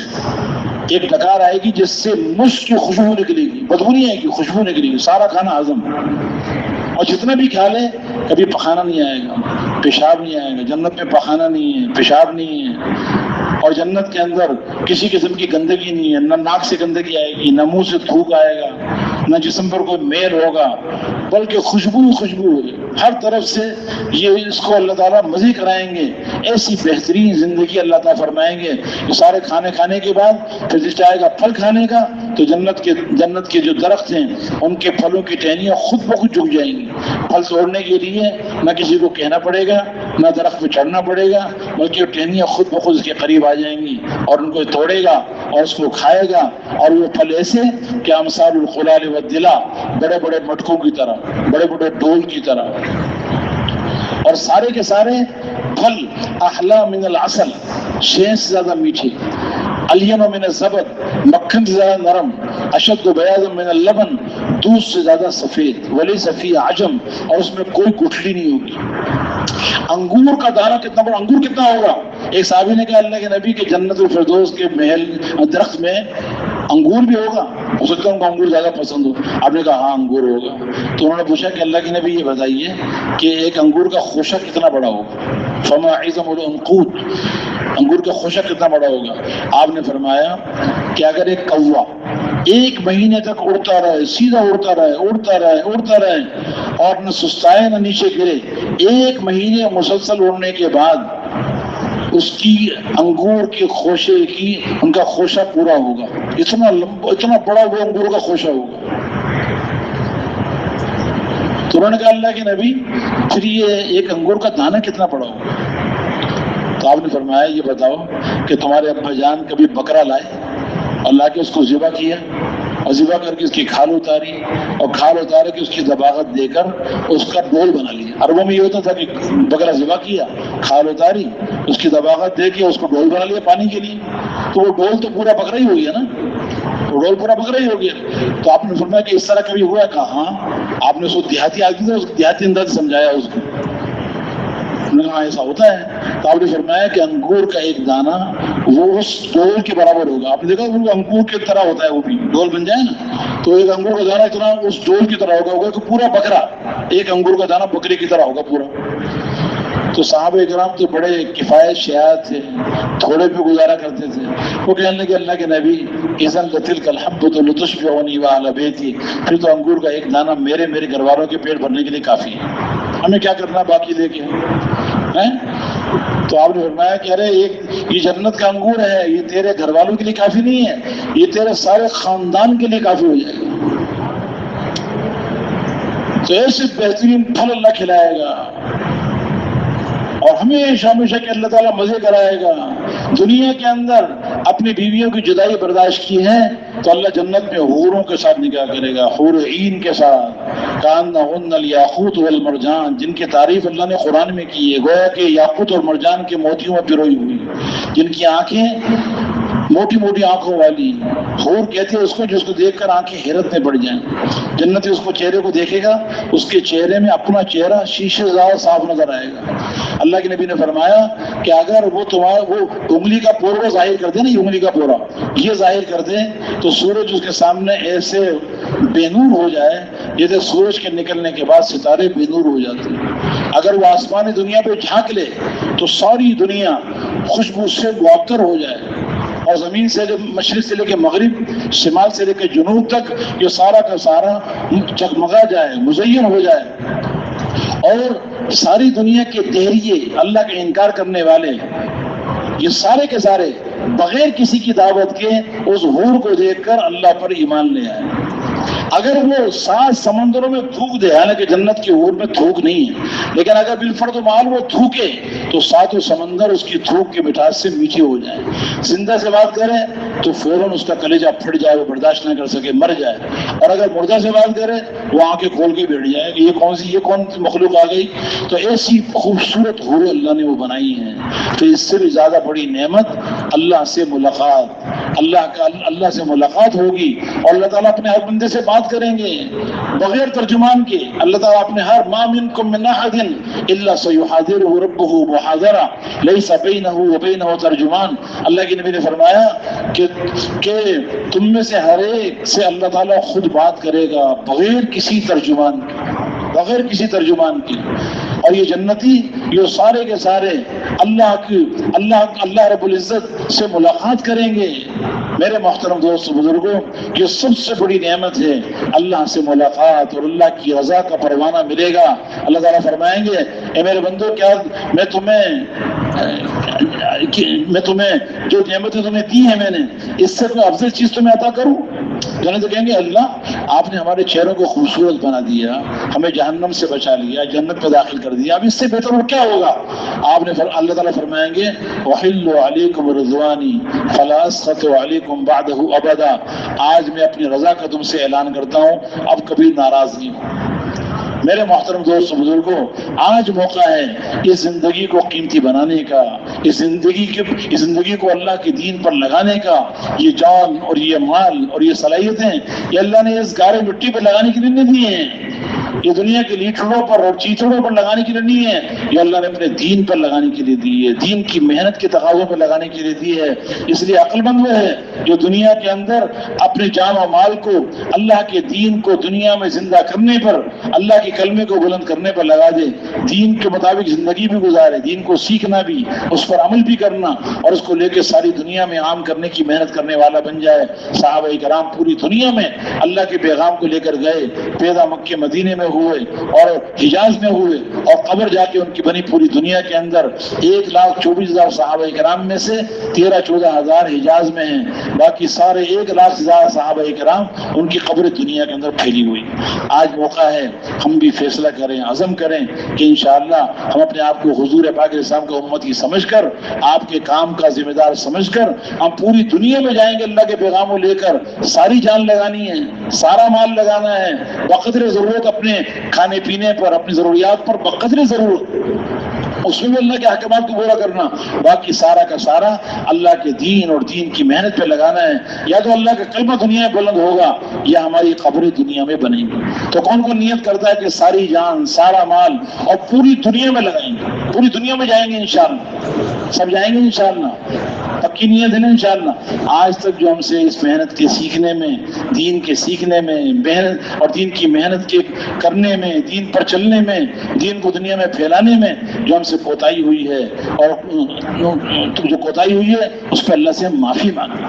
ایک ڈکار آئے گی جس سے مشک کی خوشبو نکلے گی, بدبو نہیں آئے گی, خوشبو نکلے گی, سارا کھانا ہضم. اور جتنا بھی کھا لے کبھی پخانا نہیں آئے گا, پیشاب نہیں آئے گا. جنت میں پخانا نہیں ہے, پیشاب نہیں ہے. اور جنت کے اندر کسی قسم کی گندگی نہیں ہے, نہ ناک سے گندگی آئے گی, نہ منہ سے تھوک آئے گا, نہ جسم پر کوئی میل ہوگا, بلکہ خوشبو ہے ہر طرف سے. یہ اس کو اللہ تعالیٰ مزے کرائیں گے, ایسی بہترین زندگی اللہ تعالیٰ فرمائیں گے. یہ سارے کھانے کے بعد پھر دل چاہے گا پھل کھانے کا, تو جنت کے جو درخت ہیں ان کے پھلوں کی ٹہنیاں خود بخود جھک جائیں گی. پھل توڑنے کے لیے نہ کسی کو کہنا پڑے گا, نہ درخت پہ چڑھنا پڑے گا, بلکہ وہ ٹہنیاں خود بخود اس کے قریب آ جائیں گی اور ان کو توڑے گا اور اس کو کھائے گا. اور وہ پھل ایسے کہ امثال الخلال والدلا, بڑے بڑے مٹکوں کی طرح, بڑے بڑے ڈول کی طرح. اور سارے کے سارے پھل احلا من العسل, شہد سے زیادہ میٹھے, الین من الزبد, مکھن سے زیادہ نرم, اشد بیاض من اللبن, دودھ سے زیادہ سفید, ولیس فیہ عجم, اور اس میں کوئی گٹھلی نہیں ہوگی. انگور کا دانہ کتنا بڑا, انگور کتنا ہوگا. ایک صحابی نے کہا اللہ کے نبی کے جنت الفردوس کے محل درخت میں انگور بھی ہوگا, ہو سکتا ہے ان کو انگور زیادہ پسند ہو. آپ نے کہا ہاں انگور ہوگا. تو انہوں نے پوچھا کہ اللہ کے نبی یہ بتائیے کہ ایک انگور کا خوشہ کتنا بڑا ہوگا. فما عظم العنقود, انگور کا خوشہ کتنا بڑا ہوگا. آپ نے فرمایا کہ اگر ایک کوا ایک مہینے تک اڑتا رہے, سیدھا اڑتا رہے اور نہ سستائے نہ نیچے گرے, ایک مہینے مسلسل اڑنے کے بعد اس کی انگور کے خوشے کی ان کا خوشہ پورا ہوگا. اتنا بڑا وہ انگور کا خوشہ ہوگا. تو انہوں نے کہا اللہ کے نبی پھر یہ ایک انگور کا دانہ کتنا بڑا ہوگا. تو آپ نے فرمایا یہ بتاؤ کہ تمہارے ابا جان کبھی بکرا لائے اور لا کے اس کو ذبح کیا, اور ذبح کر کے اس کی کھال اتاری, اور کھال اتارے کے اس کی ذباحت دے کر اس کا ڈول بنا لیا. عربوں میں یہ ہوتا تھا کہ بکرا ذبح کیا, کھال اتاری, اس کی ذباحت دے کے اس کو ڈول بنا لیا پانی کے لیے. تو وہ ڈول تو پورا بکرا ہی ہو گیا نا, وہ ڈول پورا بکرا ہی ہو گیا. تو آپ نے فرمایا کہ اس طرح کبھی ہوا ہے. کہا ہاں. آپ نے اس کو دیہاتی آدمی تھا, اس دیہاتی انداز سمجھایا اس کو. ہاں ایسا ہوتا ہے. تو آپ نے فرمایا کہ انگور کا ایک دانہ وہ اس ڈول کے برابر ہوگا. آپ نے دیکھا وہ انگور کی طرح ہوتا ہے, وہ بھی ڈول بن جائے نا, تو ایک انگور کا دانہ اتنا اس ڈول کی طرح ہوگا کہ پورا بکرا, ایک انگور کا دانہ بکری کی طرح ہوگا پورا. تو صحابہ کرام تو بڑے کفایت شیعات تھے, تھوڑے پہ گزارا کرتے تھے. وہ کہنے لگے اللہ کے نبی اذن لتلک الحبۃ لتشبعنی واہل بیتی, پھر تو انگور کا ایک دانہ میرے گھر والوں کے پیٹ بھرنے کے لیے کافی ہے, ہمیں کیا کرنا باقی لے کے. تو آپ نے فرمایا کہ ارے یہ جنت کا انگور ہے, یہ تیرے گھر والوں کے لیے کافی نہیں ہے, یہ تیرے سارے خاندان کے لیے کافی ہو جائے گا. تو ایسے بہترین پھل اللہ کھلائے گا اور ہمیشہ کہ اللہ تعالیٰ مزے کرائے گا. دنیا کے اندر اپنی بیویوں کی جدائی برداشت کی ہے تو اللہ جنت میں حوروں کے ساتھ نکاح کرے گا, حور عین کے ساتھ. کانہن الیاقوت والمرجان, جن کی تعریف اللہ نے قرآن میں کی ہے, گویا کہ یاقوت اور مرجان کے موتیوں میں پروئی ہوئی, جن کی آنکھیں موٹی موٹی آنکھوں والی. حور کہتے ہیں اس کو جس کو دیکھ کر آنکھیں حیرت میں پڑ جائیں. جنتی اس کو چہرے کو دیکھے گا, اس کے چہرے میں اپنا چہرہ شیشے سے زیادہ صاف نظر آئے گا. اللہ کے نبی نے فرمایا کہ اگر وہ انگلی کا پورا ظاہر کر دے نا, یہ انگلی کا پورا یہ ظاہر کر دے تو سورج اس کے سامنے ایسے بے نور ہو جائے جیسے سورج کے نکلنے کے بعد ستارے بے نور ہو جاتے ہیں. اگر وہ آسمانی دنیا پہ جھانک لے تو ساری دنیا خوشبو سے معطر ہو جائے, اور زمین سے مشرق سے لے کے مغرب, شمال سے لے کے جنوب تک یہ سارا کا سارا جگمگا جائے, مزین ہو جائے. اور ساری دنیا کے دہریے, اللہ کا انکار کرنے والے, یہ سارے کے سارے بغیر کسی کی دعوت کے اس حور کو دیکھ کر اللہ پر ایمان لے آئے. اگر وہ 7 سمندروں میں تھوک دے، حالانکہ جنت کے حور میں تھوک نہیں ہے، لیکن اگر بالفرض مال وہ تھوکے تو 7 سمندر اس کی تھوک کے مٹھاس سے میٹھے ہو جائیں۔ زندہ سے بات کرے تو فوراً اس کا کلیجہ پھٹ جائے، وہ برداشت نہ کر سکے، مر جائے، اور اگر مردہ سے بات کرے وہ آنکھیں کھول کے بیٹھ جائے کہ یہ کون سی مخلوق آ گئی۔ تو ایسی خوبصورت حور اللہ نے وہ بنائی ہیں۔ تو اس سے بھی زیادہ بڑی نعمت اللہ سے ملاقات، اللہ سے ملاقات ہوگی، اور اللہ تعالیٰ اپنے ہر بندے سے بات کریں گے بغیر ترجمان کے۔ اللہ تعالیٰ اپنے ہر ما منکم من احد الا سیحاذرہ ربہ محاذرہ لیس بینہ وبینہ ترجمان۔ اللہ کے نبی نے فرمایا کہ تم میں سے ہر ایک سے اللہ تعالیٰ خود بات کرے گا بغیر کسی ترجمان کی۔ اور یہ جنتی یہ سارے کے سارے اللہ رب العزت سے ملاقات کریں گے۔ میرے محترم دوست بزرگوں، یہ سب سے بڑی نعمت ہے، اللہ سے ملاقات اور اللہ کی رضا کا پروانہ ملے گا۔ اللہ تعالیٰ فرمائیں گے اے میرے بندو، کیا میں تمہیں جو نعمتیں تمہیں دی ہیں میں نے، اس سے کوئی افضل چیز تمہیں عطا کروں؟ جنت تو کہیں گے اللہ آپ نے ہمارے چہروں کو خوبصورت بنا دیا، ہمیں جہنم سے بچا لیا، جنت میں داخل کر دیا، اب اس سے بہتر اور کیا ہوگا؟ اللہ تعالیٰ فرمائیں گے وَحِلُّ عَلَيْكُمْ رِضْوَانِي فَلَا أَسْخَطُ عَلَيْكُمْ بَعْدَهُ أَبَدًا۔ آج میں اپنی رضا کا تم سے اعلان کرتا ہوں، اب کبھی ناراض نہیں ہوں۔ میرے محترم دوست بزرگوں، آج موقع ہے اس زندگی کو قیمتی بنانے کا، اس زندگی کو اللہ کے دین پر لگانے کا۔ یہ جان اور یہ مال اور یہ صلاحیتیں یہ اللہ نے اس گارے مٹی پر لگانے کے لیے نہیں دی ہیں، یہ دنیا کے لیٹروں پر اور چیچڑوں پر لگانے کے لیے نہیں ہے، یہ اللہ نے اپنے دین پر لگانے کے لیے دی ہے، دین کی محنت کے تقاضوں پر لگانے کے لیے دی ہے۔ اس لیے عقل مند وہ ہے جو دنیا کے اندر اپنے جان و مال کو اللہ کے دین کو دنیا میں زندہ کرنے پر، اللہ کے کلمے کو بلند کرنے پر لگا دے، دین کے مطابق زندگی بھی گزارے، دین کو سیکھنا بھی، اس پر عمل بھی کرنا، اور اس کو لے کے ساری دنیا میں عام کرنے کی محنت کرنے والا بن جائے۔ صحابہ کرام پوری دنیا میں اللہ کے پیغام کو لے کر گئے، پیدا مکے مدینے میں ہوئے اور حجاز میں ہوئے، اور قبر جا کے ان کی بنی پوری دنیا کے اندر 1,24,000 صحابہ کرام میں سے 13-14,000 حجاز میں ہیں، باقی سارے 1,00,000 سے زیادہ صحابہ کرام ان کی قبر دنیا کے اندر پھیلی ہوئی۔ آج موقع ہے ہم بھی فیصلہ کریں، عزم کریں کہ انشاءاللہ ہم اپنے آپ کو حضور پاک علیہ السلام کا امتی سمجھ کر، آپ کے کام کا ذمہ دار سمجھ کر ہم پوری دنیا میں جائیں گے اللہ کے پیغام کو لے کر۔ ساری جان لگانی ہے، سارا مال لگانا ہے، بقدر ضرورت اپنے کھانے پینے پر، اپنی ضروریات پر بقدر ضرورت، اس میں بھی اللہ کے احکامات کو پورا کرنا، باقی سارا کا سارا اللہ کے دین اور دین کی محنت پہ لگانا ہے۔ یا تو اللہ کا کلمہ دنیا میں بلند ہوگا یا ہماری قبریں دنیا میں بنیں گی۔ تو کون کون نیت کرتا ہے کہ ساری جان، سارا مال اور پوری دنیا میں لگائیں گے، پوری دنیا میں جائیں گے انشاءاللہ، سب جائیں گے انشاءاللہ، پکی نیت ہے نا انشاءاللہ۔ آج تک جو ہم سے اس محنت کے سیکھنے میں، دین کے سیکھنے میں، محنت اور دین کی محنت کے کرنے میں، دین پر چلنے میں، دین کو دنیا میں پھیلانے میں جو ہم سے کوتاہی ہوئی ہے، اور جو کوتاہی ہوئی ہے اس پہ اللہ سے معافی مانگیں،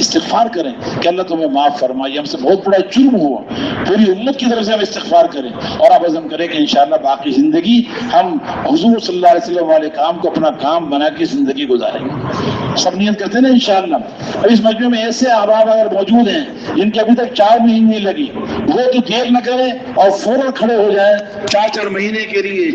استغفار کریں کہ اللہ تمہیں معاف فرمائے، ہم سے بہت بڑا جرم ہوا، پوری امت کی طرف سے ہم استغفار کریں، اور آپ عزم کریں کہ انشاءاللہ باقی زندگی ہم حضور صلی اللہ علیہ وسلم والے کام کو اپنا کام بنا کے زندگی گزاریں گے۔ سب نیت کرتے ہیں نا انشاءاللہ۔ اب اس مجمع میں ایسے احباب اگر موجود ہیں جن کے ابھی تک 4 مہینے لگی، وہ تو دیر نہ کریں اور فوراً کھڑے ہو جائیں 4 مہینے کے لیے۔